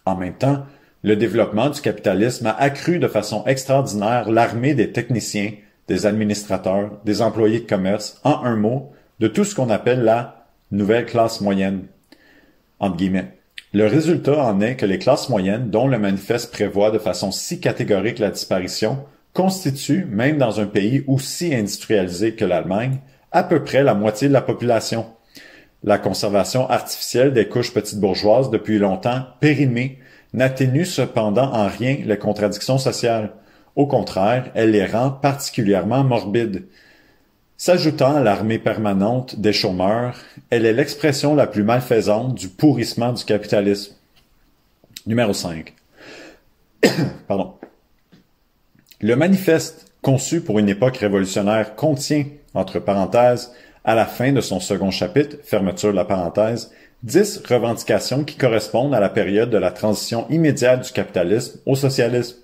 En même temps, le développement du capitalisme a accru de façon extraordinaire l'armée des techniciens, des administrateurs, des employés de commerce, en un mot, de tout ce qu'on appelle la nouvelle classe moyenne. Entre guillemets. Le résultat en est que les classes moyennes, dont le manifeste prévoit de façon si catégorique la disparition, constituent, même dans un pays aussi industrialisé que l'Allemagne, à peu près la moitié de la population. La conservation artificielle des couches petites bourgeoises depuis longtemps périmées n'atténue cependant en rien les contradictions sociales. Au contraire, elle les rend particulièrement morbides. S'ajoutant à l'armée permanente des chômeurs, elle est l'expression la plus malfaisante du pourrissement du capitalisme. Numéro 5. Pardon. Le manifeste, conçu pour une époque révolutionnaire, contient, entre parenthèses, à la fin de son second chapitre, fermeture de la parenthèse, 10 revendications qui correspondent à la période de la transition immédiate du capitalisme au socialisme.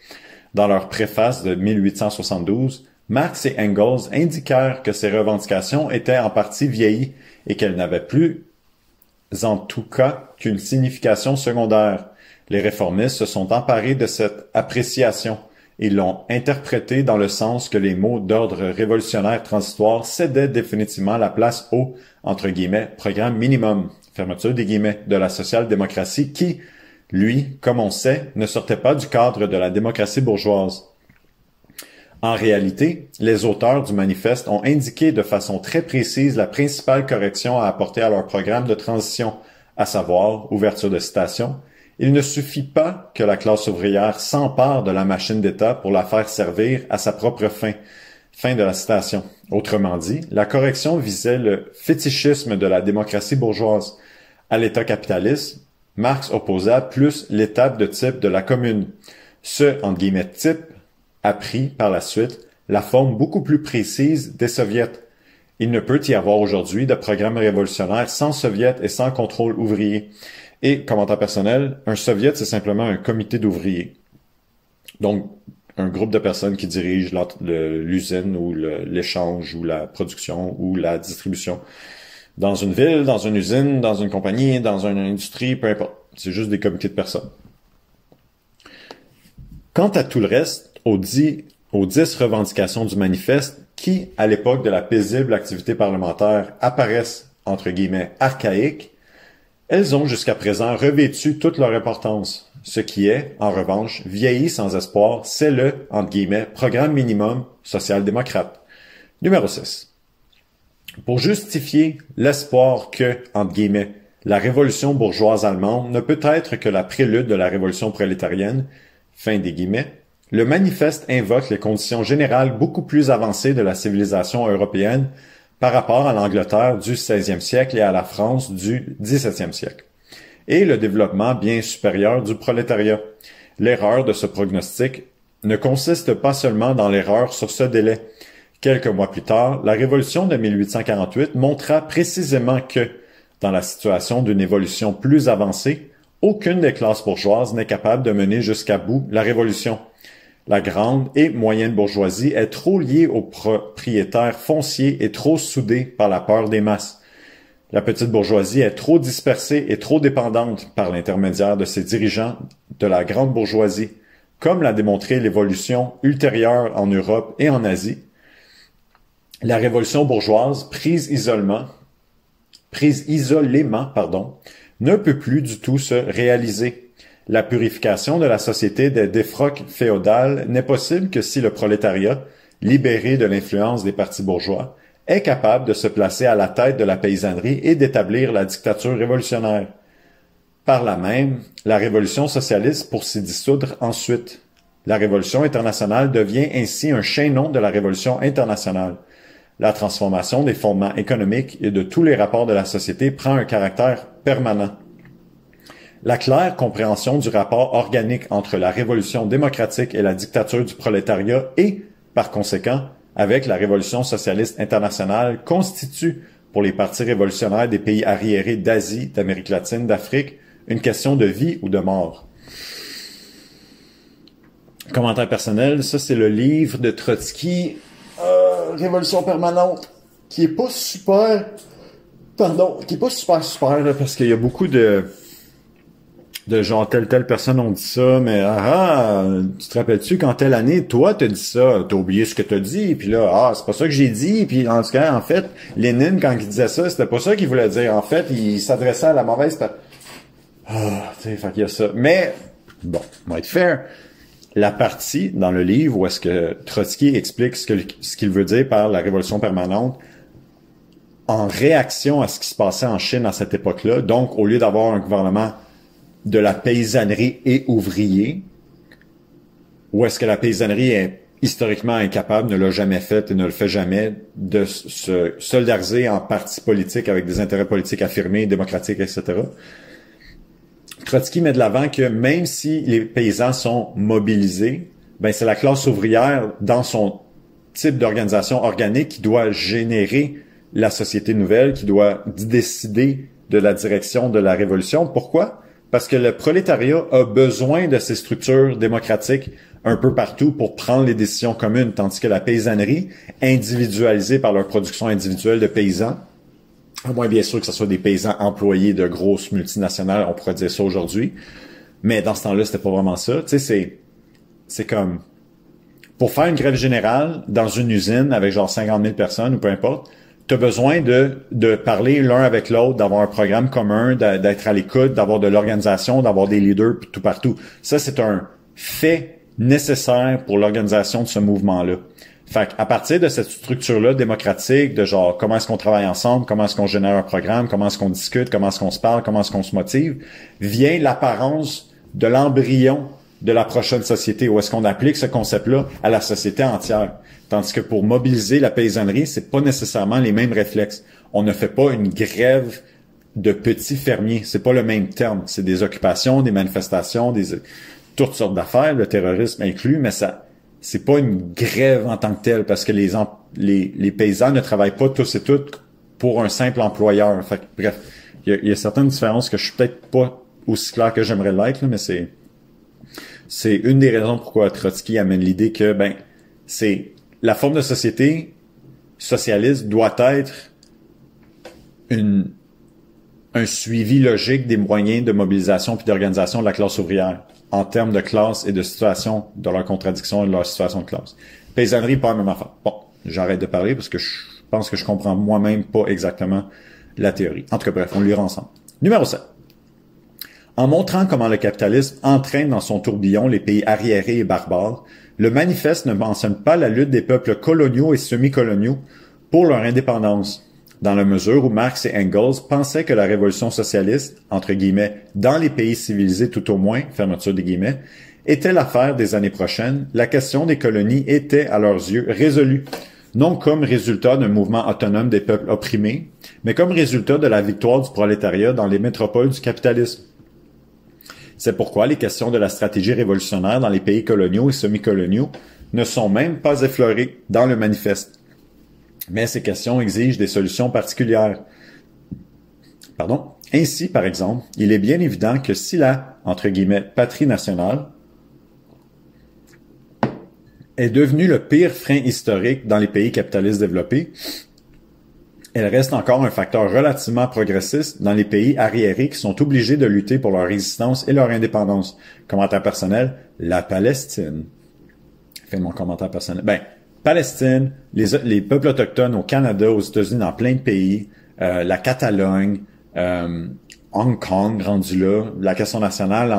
Dans leur préface de 1872, Marx et Engels indiquèrent que ces revendications étaient en partie vieillies et qu'elles n'avaient plus, en tout cas, qu'une signification secondaire. Les réformistes se sont emparés de cette appréciation. Ils l'ont interprétée dans le sens que les mots d'ordre révolutionnaire transitoire cédaient définitivement la place au, entre guillemets, programme minimum, fermeture des guillemets, de la social-démocratie qui, lui, comme on sait, ne sortait pas du cadre de la démocratie bourgeoise. En réalité, les auteurs du manifeste ont indiqué de façon très précise la principale correction à apporter à leur programme de transition, à savoir, ouverture de citation, il ne suffit pas que la classe ouvrière s'empare de la machine d'État pour la faire servir à sa propre fin. Fin de la citation. Autrement dit, la correction visait le fétichisme de la démocratie bourgeoise. À l'État capitaliste, Marx opposa plus l'étape de type de la commune. Ce, entre guillemets, type a pris, par la suite, la forme beaucoup plus précise des soviets. Il ne peut y avoir aujourd'hui de programme révolutionnaire sans soviets et sans contrôle ouvrier. Et, commentaire personnel, un soviet, c'est simplement un comité d'ouvriers. Donc, un groupe de personnes qui dirigent l'usine ou l'échange ou la production ou la distribution. Dans une ville, dans une usine, dans une compagnie, dans une industrie, peu importe. C'est juste des comités de personnes. Quant à tout le reste, aux 10 revendications du manifeste qui, à l'époque de la paisible activité parlementaire, apparaissent, entre guillemets, archaïques, elles ont jusqu'à présent revêtu toute leur importance. Ce qui est, en revanche, vieilli sans espoir, c'est le, entre guillemets, programme minimum social-démocrate. Numéro 6. Pour justifier l'espoir que, entre guillemets, la révolution bourgeoise allemande ne peut être que la prélude de la révolution prolétarienne, fin des guillemets, le manifeste invoque les conditions générales beaucoup plus avancées de la civilisation européenne par rapport à l'Angleterre du XVIe siècle et à la France du XVIIe siècle, et le développement bien supérieur du prolétariat. L'erreur de ce prognostic ne consiste pas seulement dans l'erreur sur ce délai. Quelques mois plus tard, la Révolution de 1848 montra précisément que, dans la situation d'une évolution plus avancée, aucune des classes bourgeoises n'est capable de mener jusqu'à bout la Révolution. La grande et moyenne bourgeoisie est trop liée aux propriétaires fonciers et trop soudée par la peur des masses. La petite bourgeoisie est trop dispersée et trop dépendante par l'intermédiaire de ses dirigeants de la grande bourgeoisie, comme l'a démontré l'évolution ultérieure en Europe et en Asie. La révolution bourgeoise, prise isolément, ne peut plus du tout se réaliser. La purification de la société des défroques féodales n'est possible que si le prolétariat, libéré de l'influence des partis bourgeois, est capable de se placer à la tête de la paysannerie et d'établir la dictature révolutionnaire. Par là même, la révolution socialiste pour s'y dissoudre ensuite. La révolution internationale devient ainsi un chaînon de la révolution internationale. La transformation des fondements économiques et de tous les rapports de la société prend un caractère permanent. La claire compréhension du rapport organique entre la révolution démocratique et la dictature du prolétariat et, par conséquent, avec la révolution socialiste internationale constitue, pour les partis révolutionnaires des pays arriérés d'Asie, d'Amérique latine, d'Afrique, une question de vie ou de mort. Commentaire personnel, ça c'est le livre de Trotsky, Révolution permanente, qui est pas super, là, parce qu'il y a beaucoup de genre telle personne ont dit ça, mais tu te rappelles-tu quand telle année, toi t'as dit ça, t'as oublié ce que t'as dit, puis là, c'est pas ça que j'ai dit, puis en tout cas, en fait, Lénine, quand il disait ça, c'était pas ça qu'il voulait dire, en fait, il s'adressait à la mauvaise tu sais, fait qu'il y a ça. Mais, bon, on va être fair. La partie dans le livre où est-ce que Trotsky explique ce qu'il veut dire par la révolution permanente, en réaction à ce qui se passait en Chine à cette époque-là, donc au lieu d'avoir un gouvernement de la paysannerie et ouvrier, où est-ce que la paysannerie est historiquement incapable, ne l'a jamais fait et ne le fait jamais, de se solidariser en parti politique avec des intérêts politiques affirmés, démocratiques, etc. Trotsky met de l'avant que même si les paysans sont mobilisés, ben c'est la classe ouvrière dans son type d'organisation organique qui doit générer la société nouvelle, qui doit décider de la direction de la révolution. Pourquoi? Parce que le prolétariat a besoin de ces structures démocratiques un peu partout pour prendre les décisions communes, tandis que la paysannerie, individualisée par leur production individuelle de paysans, à moins bien sûr que ce soit des paysans employés de grosses multinationales, on pourrait dire ça aujourd'hui, mais dans ce temps-là, c'était pas vraiment ça. Tu sais, c'est comme, pour faire une grève générale dans une usine avec genre 50 000 personnes ou peu importe, tu as besoin de parler l'un avec l'autre, d'avoir un programme commun, d'être à l'écoute, d'avoir de l'organisation, d'avoir des leaders tout partout. Ça, c'est un fait nécessaire pour l'organisation de ce mouvement-là. Fait qu'à partir de cette structure-là démocratique, de genre comment est-ce qu'on travaille ensemble, comment est-ce qu'on génère un programme, comment est-ce qu'on discute, comment est-ce qu'on se parle, comment est-ce qu'on se motive, vient l'apparence de l'embryon de la prochaine société, où est-ce qu'on applique ce concept-là à la société entière. Tandis que pour mobiliser la paysannerie, c'est pas nécessairement les mêmes réflexes. On ne fait pas une grève de petits fermiers. C'est pas le même terme. C'est des occupations, des manifestations, toutes sortes d'affaires, le terrorisme inclus, mais c'est pas une grève en tant que telle, parce que les paysans ne travaillent pas tous et toutes pour un simple employeur. Fait que, bref, il y a certaines différences que je suis peut-être pas aussi clair que j'aimerais l'être, là, mais c'est une des raisons pourquoi Trotsky amène l'idée que, c'est la forme de société socialiste doit être un suivi logique des moyens de mobilisation puis d'organisation de la classe ouvrière en termes de classe et de situation, de leur contradiction et de leur situation de classe. Paysannerie, pas la même affaire. Bon, j'arrête de parler parce que je pense que je comprends moi-même pas exactement la théorie. En tout cas, bref, on le lira ensemble. Numéro 7. En montrant comment le capitalisme entraîne dans son tourbillon les pays arriérés et barbares, le manifeste ne mentionne pas la lutte des peuples coloniaux et semi-coloniaux pour leur indépendance, dans la mesure où Marx et Engels pensaient que la révolution socialiste, entre guillemets, dans les pays civilisés tout au moins, fermeture des guillemets, était l'affaire des années prochaines, la question des colonies était, à leurs yeux, résolue, non comme résultat d'un mouvement autonome des peuples opprimés, mais comme résultat de la victoire du prolétariat dans les métropoles du capitalisme. C'est pourquoi les questions de la stratégie révolutionnaire dans les pays coloniaux et semi-coloniaux ne sont même pas effleurées dans le manifeste. Mais ces questions exigent des solutions particulières. Ainsi, par exemple, il est bien évident que si la, entre guillemets, patrie nationale est devenue le pire frein historique dans les pays capitalistes développés, elle reste encore un facteur relativement progressiste dans les pays arriérés qui sont obligés de lutter pour leur existence et leur indépendance. Commentaire personnel, la Palestine. Fais mon commentaire personnel. Palestine, les peuples autochtones au Canada, aux États-Unis, dans plein de pays, la Catalogne, Hong Kong rendu là, la question nationale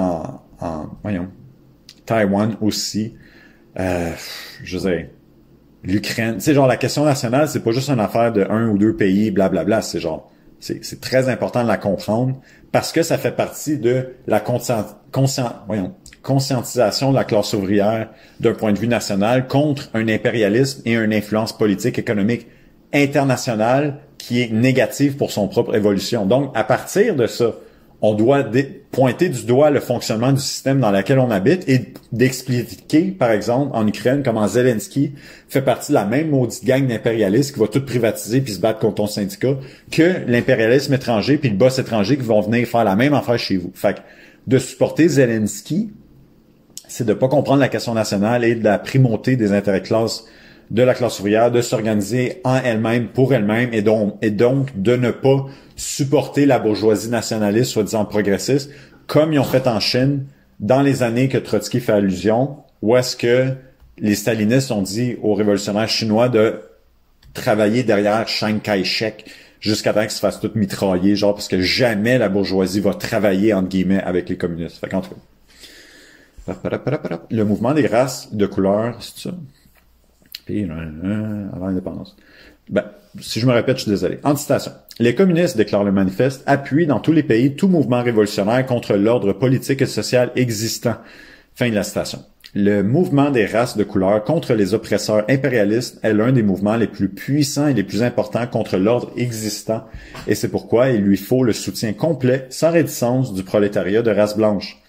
Taïwan aussi, je sais. L'Ukraine, tu sais, genre, la question nationale, c'est pas juste une affaire de un ou deux pays, blablabla, c'est genre, c'est très important de la comprendre parce que ça fait partie de la conscientisation de la classe ouvrière d'un point de vue national contre un impérialisme et une influence politique, économique internationale qui est négative pour son propre évolution. Donc, à partir de ça, on doit pointer du doigt le fonctionnement du système dans lequel on habite et d'expliquer, par exemple, en Ukraine, comment Zelensky fait partie de la même maudite gang d'impérialistes qui va tout privatiser puis se battre contre ton syndicat que l'impérialisme étranger puis le boss étranger qui vont venir faire la même affaire chez vous. Fait que de supporter Zelensky, c'est de pas comprendre la question nationale et de la primauté des intérêts de la classe ouvrière, de s'organiser en elle-même, pour elle-même, et donc de ne pas supporter la bourgeoisie nationaliste, soi-disant progressiste, comme ils ont fait en Chine dans les années que Trotsky fait allusion, où est-ce que les stalinistes ont dit aux révolutionnaires chinois de travailler derrière Chiang Kai-shek jusqu'à temps qu'ils se fassent tout mitrailler, genre parce que jamais la bourgeoisie va travailler, entre guillemets, avec les communistes. Fait qu'en tout cas, le mouvement des races de couleur, c'est ça? Puis, avant l'indépendance. Si je me répète, je suis désolé. Anti-citation. Les communistes, déclarent le manifeste, appuient dans tous les pays tout mouvement révolutionnaire contre l'ordre politique et social existant. Fin de la citation. Le mouvement des races de couleur contre les oppresseurs impérialistes est l'un des mouvements les plus puissants et les plus importants contre l'ordre existant, et c'est pourquoi il lui faut le soutien complet, sans réticence, du prolétariat de race blanche.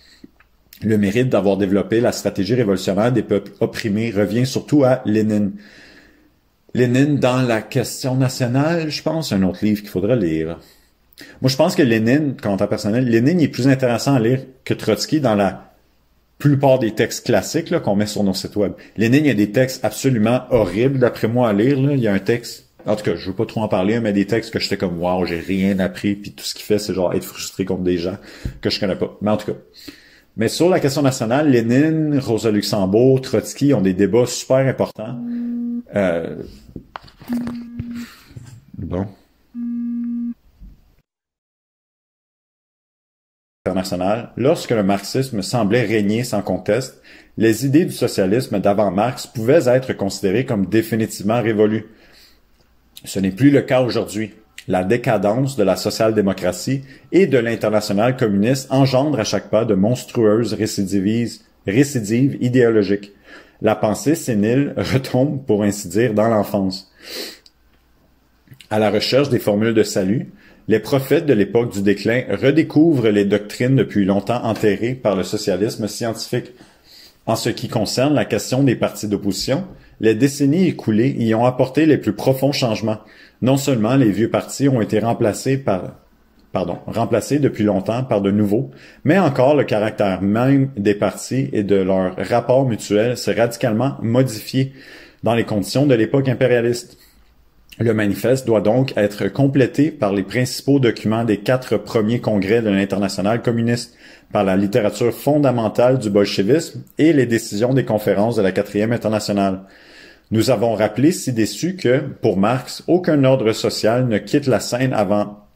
Le mérite d'avoir développé la stratégie révolutionnaire des peuples opprimés revient surtout à Lénine. Lénine dans la question nationale, je pense, un autre livre qu'il faudrait lire. Moi, je pense que Lénine, commentaire personnel, Lénine est plus intéressant à lire que Trotsky dans la plupart des textes classiques là, qu'on met sur nos sites web. Lénine, il y a des textes absolument horribles, d'après moi, à lire. Là. Il y a un texte, en tout cas, je veux pas trop en parler, mais des textes que j'étais comme « Wow, j'ai rien appris », puis tout ce qu'il fait, c'est genre être frustré contre des gens que je connais pas. Mais en tout cas. Mais sur la question nationale, Lénine, Rosa Luxembourg, Trotsky ont des débats super importants. Bon. International. Lorsque le marxisme semblait régner sans conteste, les idées du socialisme d'avant Marx pouvaient être considérées comme définitivement révolues. Ce n'est plus le cas aujourd'hui. La décadence de la social-démocratie et de l'internationale communiste engendre à chaque pas de monstrueuses récidives idéologiques. La pensée sénile retombe, pour ainsi dire, dans l'enfance. À la recherche des formules de salut, les prophètes de l'époque du déclin redécouvrent les doctrines depuis longtemps enterrées par le socialisme scientifique. En ce qui concerne la question des partis d'opposition, les décennies écoulées y ont apporté les plus profonds changements. Non seulement les vieux partis ont été remplacés depuis longtemps par de nouveaux, mais encore le caractère même des partis et de leur rapport mutuel s'est radicalement modifié dans les conditions de l'époque impérialiste. Le manifeste doit donc être complété par les principaux documents des 4 premiers congrès de l'Internationale communiste, par la littérature fondamentale du bolchevisme et les décisions des conférences de la 4e internationale. Nous avons rappelé ci-dessus que, pour Marx, aucun ordre social ne quitte la scène avant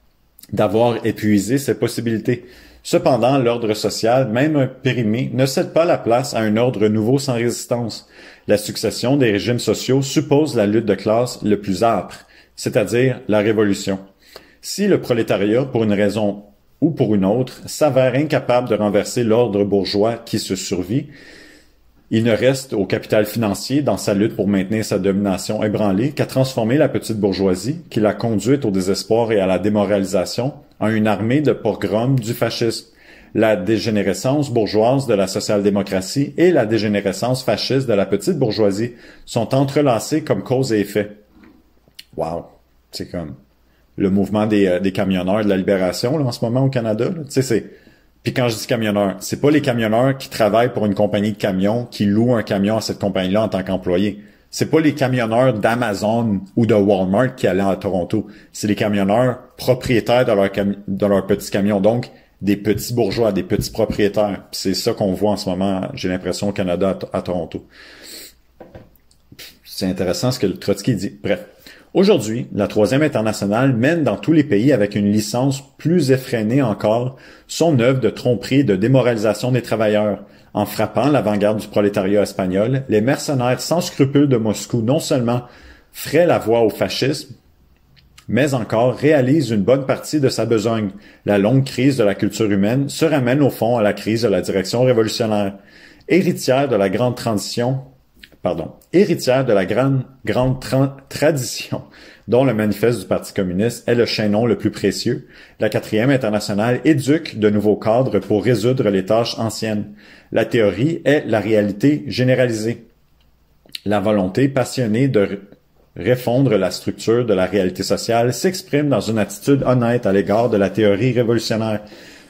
d'avoir épuisé ses possibilités. Cependant, l'ordre social, même périmé, ne cède pas la place à un ordre nouveau sans résistance. La succession des régimes sociaux suppose la lutte de classe le plus âpre, c'est-à-dire la révolution. Si le prolétariat, pour une raison ou pour une autre, s'avère incapable de renverser l'ordre bourgeois qui se survit, il ne reste au capital financier, dans sa lutte pour maintenir sa domination ébranlée, qu'à transformer la petite bourgeoisie, qui l'a conduite au désespoir et à la démoralisation, en une armée de pogrom du fascisme. La dégénérescence bourgeoise de la social-démocratie et la dégénérescence fasciste de la petite bourgeoisie sont entrelacées comme cause et effet. Wow! C'est comme le mouvement des camionneurs de la libération là, en ce moment au Canada. Tu sais, c'est... Puis quand je dis camionneurs, c'est pas les camionneurs qui travaillent pour une compagnie de camions qui louent un camion à cette compagnie-là en tant qu'employé. C'est pas les camionneurs d'Amazon ou de Walmart qui allaient à Toronto. C'est les camionneurs propriétaires de leur petit camion. Donc, des petits bourgeois, des petits propriétaires. Puis c'est ça qu'on voit en ce moment, j'ai l'impression, au Canada, à Toronto. C'est intéressant ce que le Trotsky dit. Bref. Aujourd'hui, la Troisième Internationale mène dans tous les pays avec une licence plus effrénée encore son œuvre de tromperie et de démoralisation des travailleurs. En frappant l'avant-garde du prolétariat espagnol, les mercenaires sans scrupules de Moscou non seulement fraient la voie au fascisme, mais encore réalisent une bonne partie de sa besogne. La longue crise de la culture humaine se ramène au fond à la crise de la direction révolutionnaire. Héritière de la grande tradition dont le manifeste du Parti communiste est le chaînon le plus précieux, la 4e internationale éduque de nouveaux cadres pour résoudre les tâches anciennes. La théorie est la réalité généralisée. La volonté passionnée de refondre la structure de la réalité sociale s'exprime dans une attitude honnête à l'égard de la théorie révolutionnaire.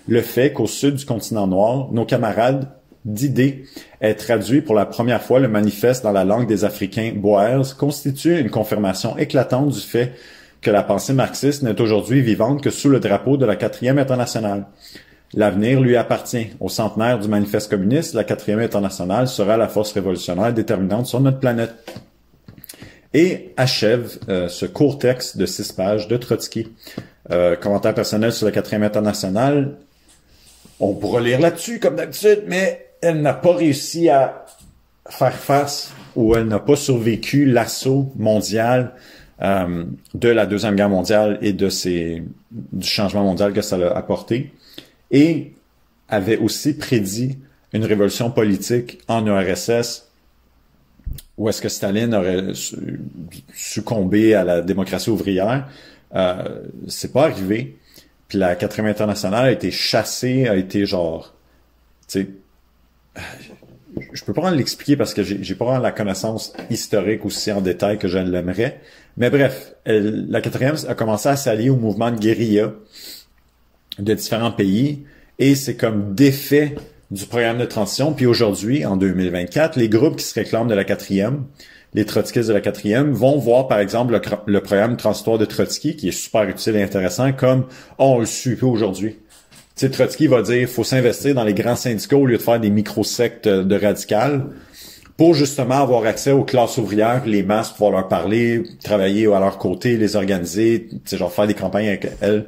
Le fait qu'au sud du continent noir, nos camarades d'idées aient traduit pour la première fois le manifeste dans la langue des Africains Boers constitue une confirmation éclatante du fait que la pensée marxiste n'est aujourd'hui vivante que sous le drapeau de la 4e internationale. L'avenir lui appartient. Au centenaire du manifeste communiste, la 4e internationale sera la force révolutionnaire déterminante sur notre planète. Et achève ce court texte de 6 pages de Trotsky. Commentaire personnel sur la 4e internationale. On pourra lire là-dessus, comme d'habitude, mais elle n'a pas réussi à faire face ou elle n'a pas survécu l'assaut mondial de la Deuxième Guerre mondiale et du changement mondial que ça a apporté. Et avait aussi prédit une révolution politique en URSS où est-ce que Staline aurait succombé à la démocratie ouvrière. C'est pas arrivé. Puis la 4e internationale a été chassée, a été genre... Tu sais... Je peux pas vraiment l'expliquer parce que j'ai pas vraiment la connaissance historique aussi en détail que je l'aimerais. Mais bref, la 4e a commencé à s'allier au mouvement de guérilla de différents pays et c'est comme défait du programme de transition. Puis aujourd'hui, en 2024, les groupes qui se réclament de la 4e, les trotskistes de la 4e, vont voir par exemple le programme transitoire de Trotsky, qui est super utile et intéressant, comme « on le suit plus aujourd'hui ». Tu sais, Trotsky va dire « faut s'investir dans les grands syndicats au lieu de faire des micro-sectes de radicales » pour justement avoir accès aux classes ouvrières, les masses, pouvoir leur parler, travailler à leur côté, les organiser, tu sais, genre faire des campagnes avec elles,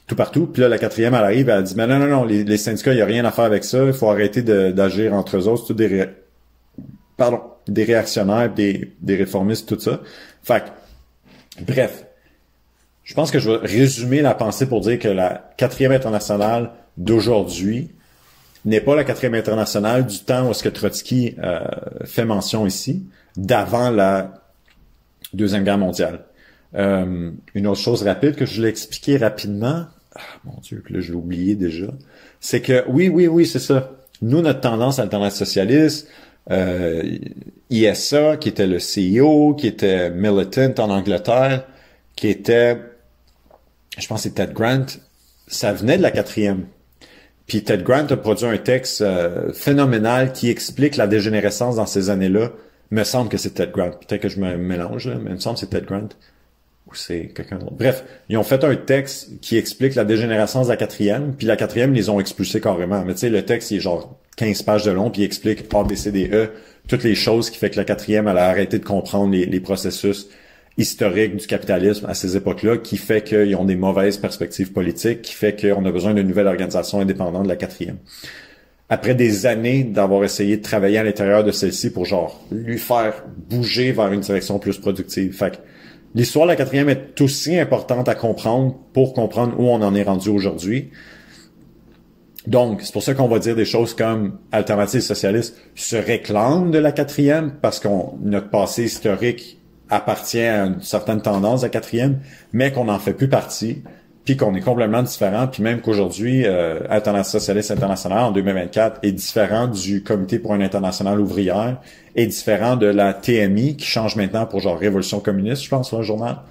tout partout. Puis là, la 4e, elle arrive, elle dit « mais non, les syndicats, il n'y a rien à faire avec ça, il faut arrêter d'agir entre eux autres, c'est tout des réactionnaires, des réformistes, tout ça. » Fait que, bref, je pense que je vais résumer la pensée pour dire que la 4e internationale d'aujourd'hui n'est pas la 4e internationale du temps où est-ce que Trotsky fait mention ici, d'avant la Deuxième Guerre mondiale. Une autre chose rapide que je voulais expliquer rapidement, mon Dieu, que là je l'ai oublié déjà, c'est que oui, c'est ça. Nous, notre tendance alternative socialiste, ISA, qui était le CEO, qui était Militant en Angleterre, qui était, je pense que c'est Ted Grant, ça venait de la 4e. Puis Ted Grant a produit un texte phénoménal qui explique la dégénérescence dans ces années-là. Me semble que c'est Ted Grant. Peut-être que je me mélange, là, mais il me semble que c'est Ted Grant. ou c'est quelqu'un d'autre. Bref, ils ont fait un texte qui explique la dégénérescence de la quatrième, puis la quatrième, ils les ont expulsés carrément. Mais tu sais, le texte, il est genre 15 pages de long, puis il explique A, B, C, D, E, toutes les choses qui fait que la quatrième, elle a arrêté de comprendre les processus historiques du capitalisme à ces époques-là, qui fait qu'ils ont des mauvaises perspectives politiques, qui fait qu'on a besoin d'une nouvelle organisation indépendante de la quatrième. Après des années d'avoir essayé de travailler à l'intérieur de celle-ci pour genre lui faire bouger vers une direction plus productive. Fait que l'histoire de la quatrième est aussi importante à comprendre pour comprendre où on en est rendu aujourd'hui. Donc, c'est pour ça qu'on va dire des choses comme Alternative socialiste se réclame de la quatrième parce qu'on notre passé historique appartient à une certaine tendance de la quatrième, mais qu'on n'en fait plus partie. Puis qu'on est complètement différent, puis même qu'aujourd'hui, Alternative socialiste internationale en 2024 est différent du Comité pour une internationale ouvrière, est différent de la TMI qui change maintenant pour genre Révolution communiste, je pense, le journal.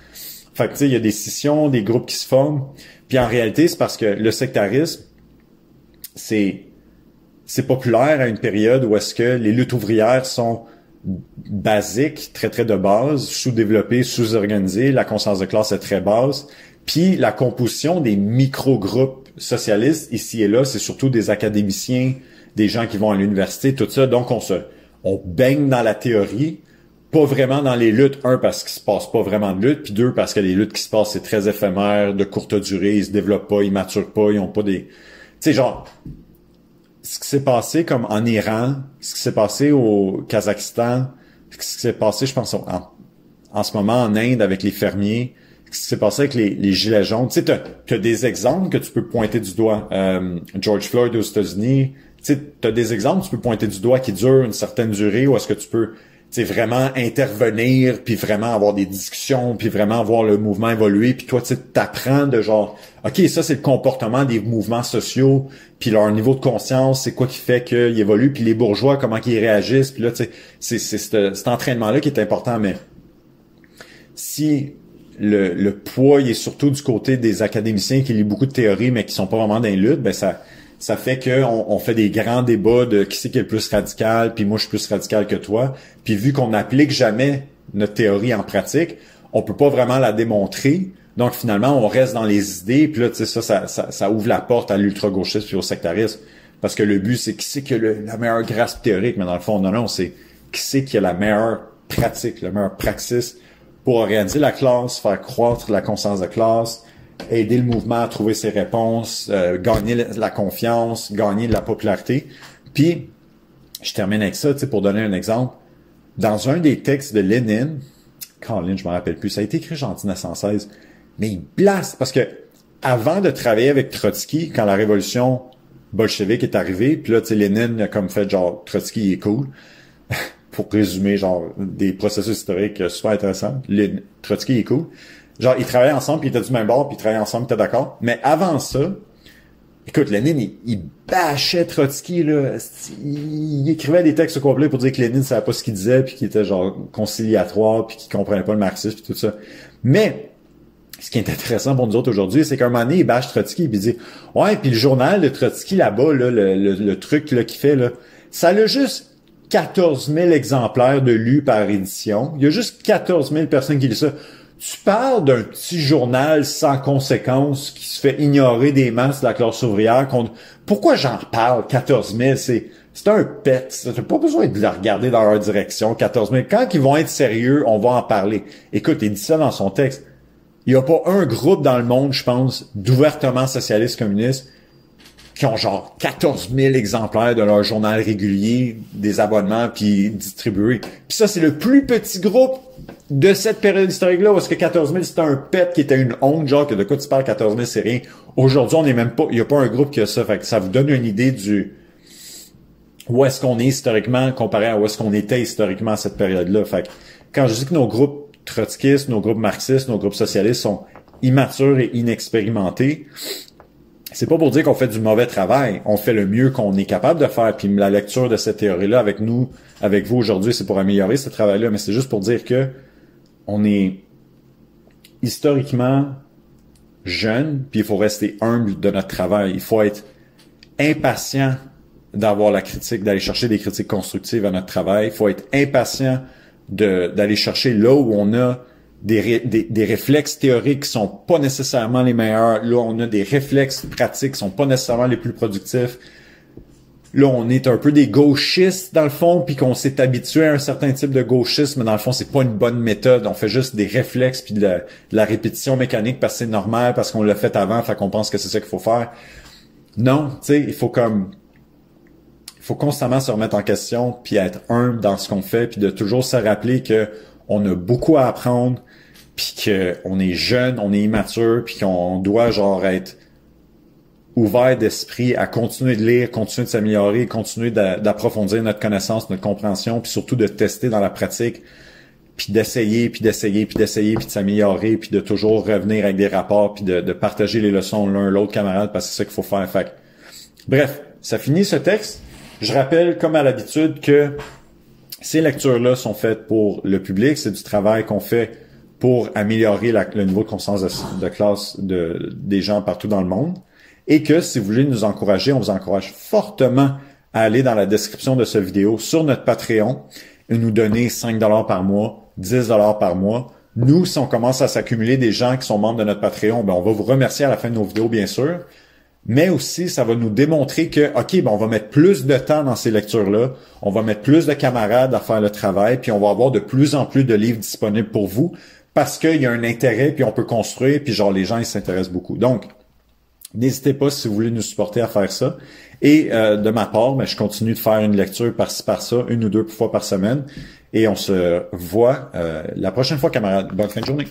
Fait que tu sais, il y a des scissions, des groupes qui se forment, puis en réalité, c'est parce que le sectarisme, c'est populaire à une période où est-ce que les luttes ouvrières sont basiques, très très de base, sous-développées, sous-organisées, la conscience de classe est très basse. Puis la composition des micro-groupes socialistes ici et là, c'est surtout des académiciens, des gens qui vont à l'université, tout ça. Donc on baigne dans la théorie, pas vraiment dans les luttes. Un, parce qu'il se passe pas vraiment de lutte, puis deux, parce que les luttes qui se passent, c'est très éphémère, de courte durée, ils se développent pas, ils maturent pas, ils ont pas des... Tu sais, genre, ce qui s'est passé comme en Iran, ce qui s'est passé au Kazakhstan, ce qui s'est passé, je pense, en ce moment en Inde avec les fermiers, ce qui s'est passé avec les gilets jaunes. Tu sais, t'as des exemples que tu peux pointer du doigt. George Floyd aux États-Unis, tu sais, t'as des exemples que tu peux pointer du doigt qui durent une certaine durée, ou est-ce que tu peux, tu sais, vraiment intervenir, puis vraiment avoir des discussions, puis vraiment voir le mouvement évoluer, puis toi, tu sais, t'apprends de genre, OK, ça, c'est le comportement des mouvements sociaux, puis leur niveau de conscience, c'est quoi qui fait qu'ils évoluent, puis les bourgeois, comment ils réagissent, puis là, tu sais, c'est cet entraînement-là qui est important, mais si le poids, il est surtout du côté des académiciens qui lisent beaucoup de théories, mais qui sont pas vraiment dans les luttes, ben ça fait que on fait des grands débats de qui c'est qui est le plus radical, puis moi je suis plus radical que toi. Puis vu qu'on n'applique jamais notre théorie en pratique, on peut pas vraiment la démontrer. Donc finalement, on reste dans les idées, puis là, tu sais, ça ouvre la porte à l'ultra-gauchisme puis au sectarisme. Parce que le but, c'est qui c'est qui a la meilleure graspe théorique, mais dans le fond, non, c'est qui c'est qui a la meilleure pratique, le meilleur praxis pour organiser la classe, faire croître la conscience de classe, aider le mouvement à trouver ses réponses, gagner la confiance, gagner de la popularité. Puis, je termine avec ça, tu sais, pour donner un exemple. Dans un des textes de Lénine, je me rappelle plus, ça a été écrit en 1916, mais il blaste, parce que avant de travailler avec Trotsky, quand la révolution bolchevique est arrivée, puis là, tu sais, Lénine a comme fait genre, Trotsky il est cool, pour résumer genre des processus historiques super intéressants. Trotsky est cool. Genre, ils travaillaient ensemble, puis ils étaient du même bord, puis ils travaillaient ensemble, ils étaient d'accord. Mais avant ça, écoute, Lénine, il bâchait Trotsky, là. Il écrivait des textes complets pour dire que Lénine savait pas ce qu'il disait, puis qu'il était genre conciliatoire, puis qu'il comprenait pas le marxisme, puis tout ça. Mais, ce qui est intéressant pour nous autres aujourd'hui, c'est qu'à un moment donné, il bâche Trotsky, puis il dit, ouais, puis le journal de Trotsky là-bas, là, le truc là qu'il fait, là, ça l'a juste 14 000 exemplaires de lus par édition. Il y a juste 14 000 personnes qui lisent ça. Tu parles d'un petit journal sans conséquence qui se fait ignorer des masses de la classe ouvrière. Pourquoi j'en parle? 14 000, c'est un pet. T'as pas besoin de le regarder dans leur direction, 14 000. Quand ils vont être sérieux, on va en parler. Écoute, il dit ça dans son texte. Il y a pas un groupe dans le monde, je pense, d'ouvertement socialiste communiste qui ont genre 14 000 exemplaires de leur journal régulier, des abonnements, puis distribués. Puis ça, c'est le plus petit groupe de cette période historique-là, parce que 14 000, c'était un pet qui était une honte, genre que de quoi tu parles, 14 000, c'est rien. Aujourd'hui, on n'est même pas, il n'y a pas un groupe qui a ça. Fait que ça vous donne une idée du où est-ce qu'on est historiquement comparé à où est-ce qu'on était historiquement à cette période-là. Fait que quand je dis que nos groupes trotskistes, nos groupes marxistes, nos groupes socialistes sont immatures et inexpérimentés, c'est pas pour dire qu'on fait du mauvais travail. On fait le mieux qu'on est capable de faire. Puis la lecture de cette théorie-là avec nous, avec vous aujourd'hui, c'est pour améliorer ce travail-là. Mais c'est juste pour dire que on est historiquement jeune, puis il faut rester humble de notre travail. Il faut être impatient d'avoir la critique, d'aller chercher des critiques constructives à notre travail. Il faut être impatient d'aller chercher là où on a des réflexes théoriques qui sont pas nécessairement les meilleurs. Là, on a des réflexes pratiques qui sont pas nécessairement les plus productifs. Là, on est un peu des gauchistes, dans le fond, puis qu'on s'est habitué à un certain type de gauchisme, mais dans le fond, c'est pas une bonne méthode. On fait juste des réflexes puis de la répétition mécanique parce que c'est normal, parce qu'on l'a fait avant, fait qu'on pense que c'est ça qu'il faut faire. Non, tu sais, il faut constamment se remettre en question puis être humble dans ce qu'on fait puis de toujours se rappeler que on a beaucoup à apprendre puis qu'on est jeune, on est immature puis qu'on doit genre être ouvert d'esprit à continuer de lire, continuer de s'améliorer, continuer d'approfondir notre connaissance, notre compréhension, puis surtout de tester dans la pratique, puis d'essayer, puis d'essayer, puis d'essayer, puis de s'améliorer, puis de toujours revenir avec des rapports, puis de partager les leçons l'un l'autre camarade, parce que c'est ça qu'il faut faire. Fait. Bref, ça finit ce texte. Je rappelle, comme à l'habitude, que ces lectures-là sont faites pour le public. C'est du travail qu'on fait pour améliorer le niveau de conscience de classe des gens partout dans le monde. Et que si vous voulez nous encourager, on vous encourage fortement à aller dans la description de cette vidéo sur notre Patreon et nous donner 5$ par mois, 10$ par mois. Nous, si on commence à s'accumuler des gens qui sont membres de notre Patreon, ben on va vous remercier à la fin de nos vidéos, bien sûr. Mais aussi, ça va nous démontrer que, OK, ben on va mettre plus de temps dans ces lectures-là, on va mettre plus de camarades à faire le travail, puis on va avoir de plus en plus de livres disponibles pour vous parce qu'il y a un intérêt, puis on peut construire, puis genre les gens, ils s'intéressent beaucoup. Donc, n'hésitez pas si vous voulez nous supporter à faire ça. Et de ma part, ben, je continue de faire une lecture par-ci par-ça, 1 ou 2 fois par semaine. Et on se voit la prochaine fois, camarades. Bonne fin de journée.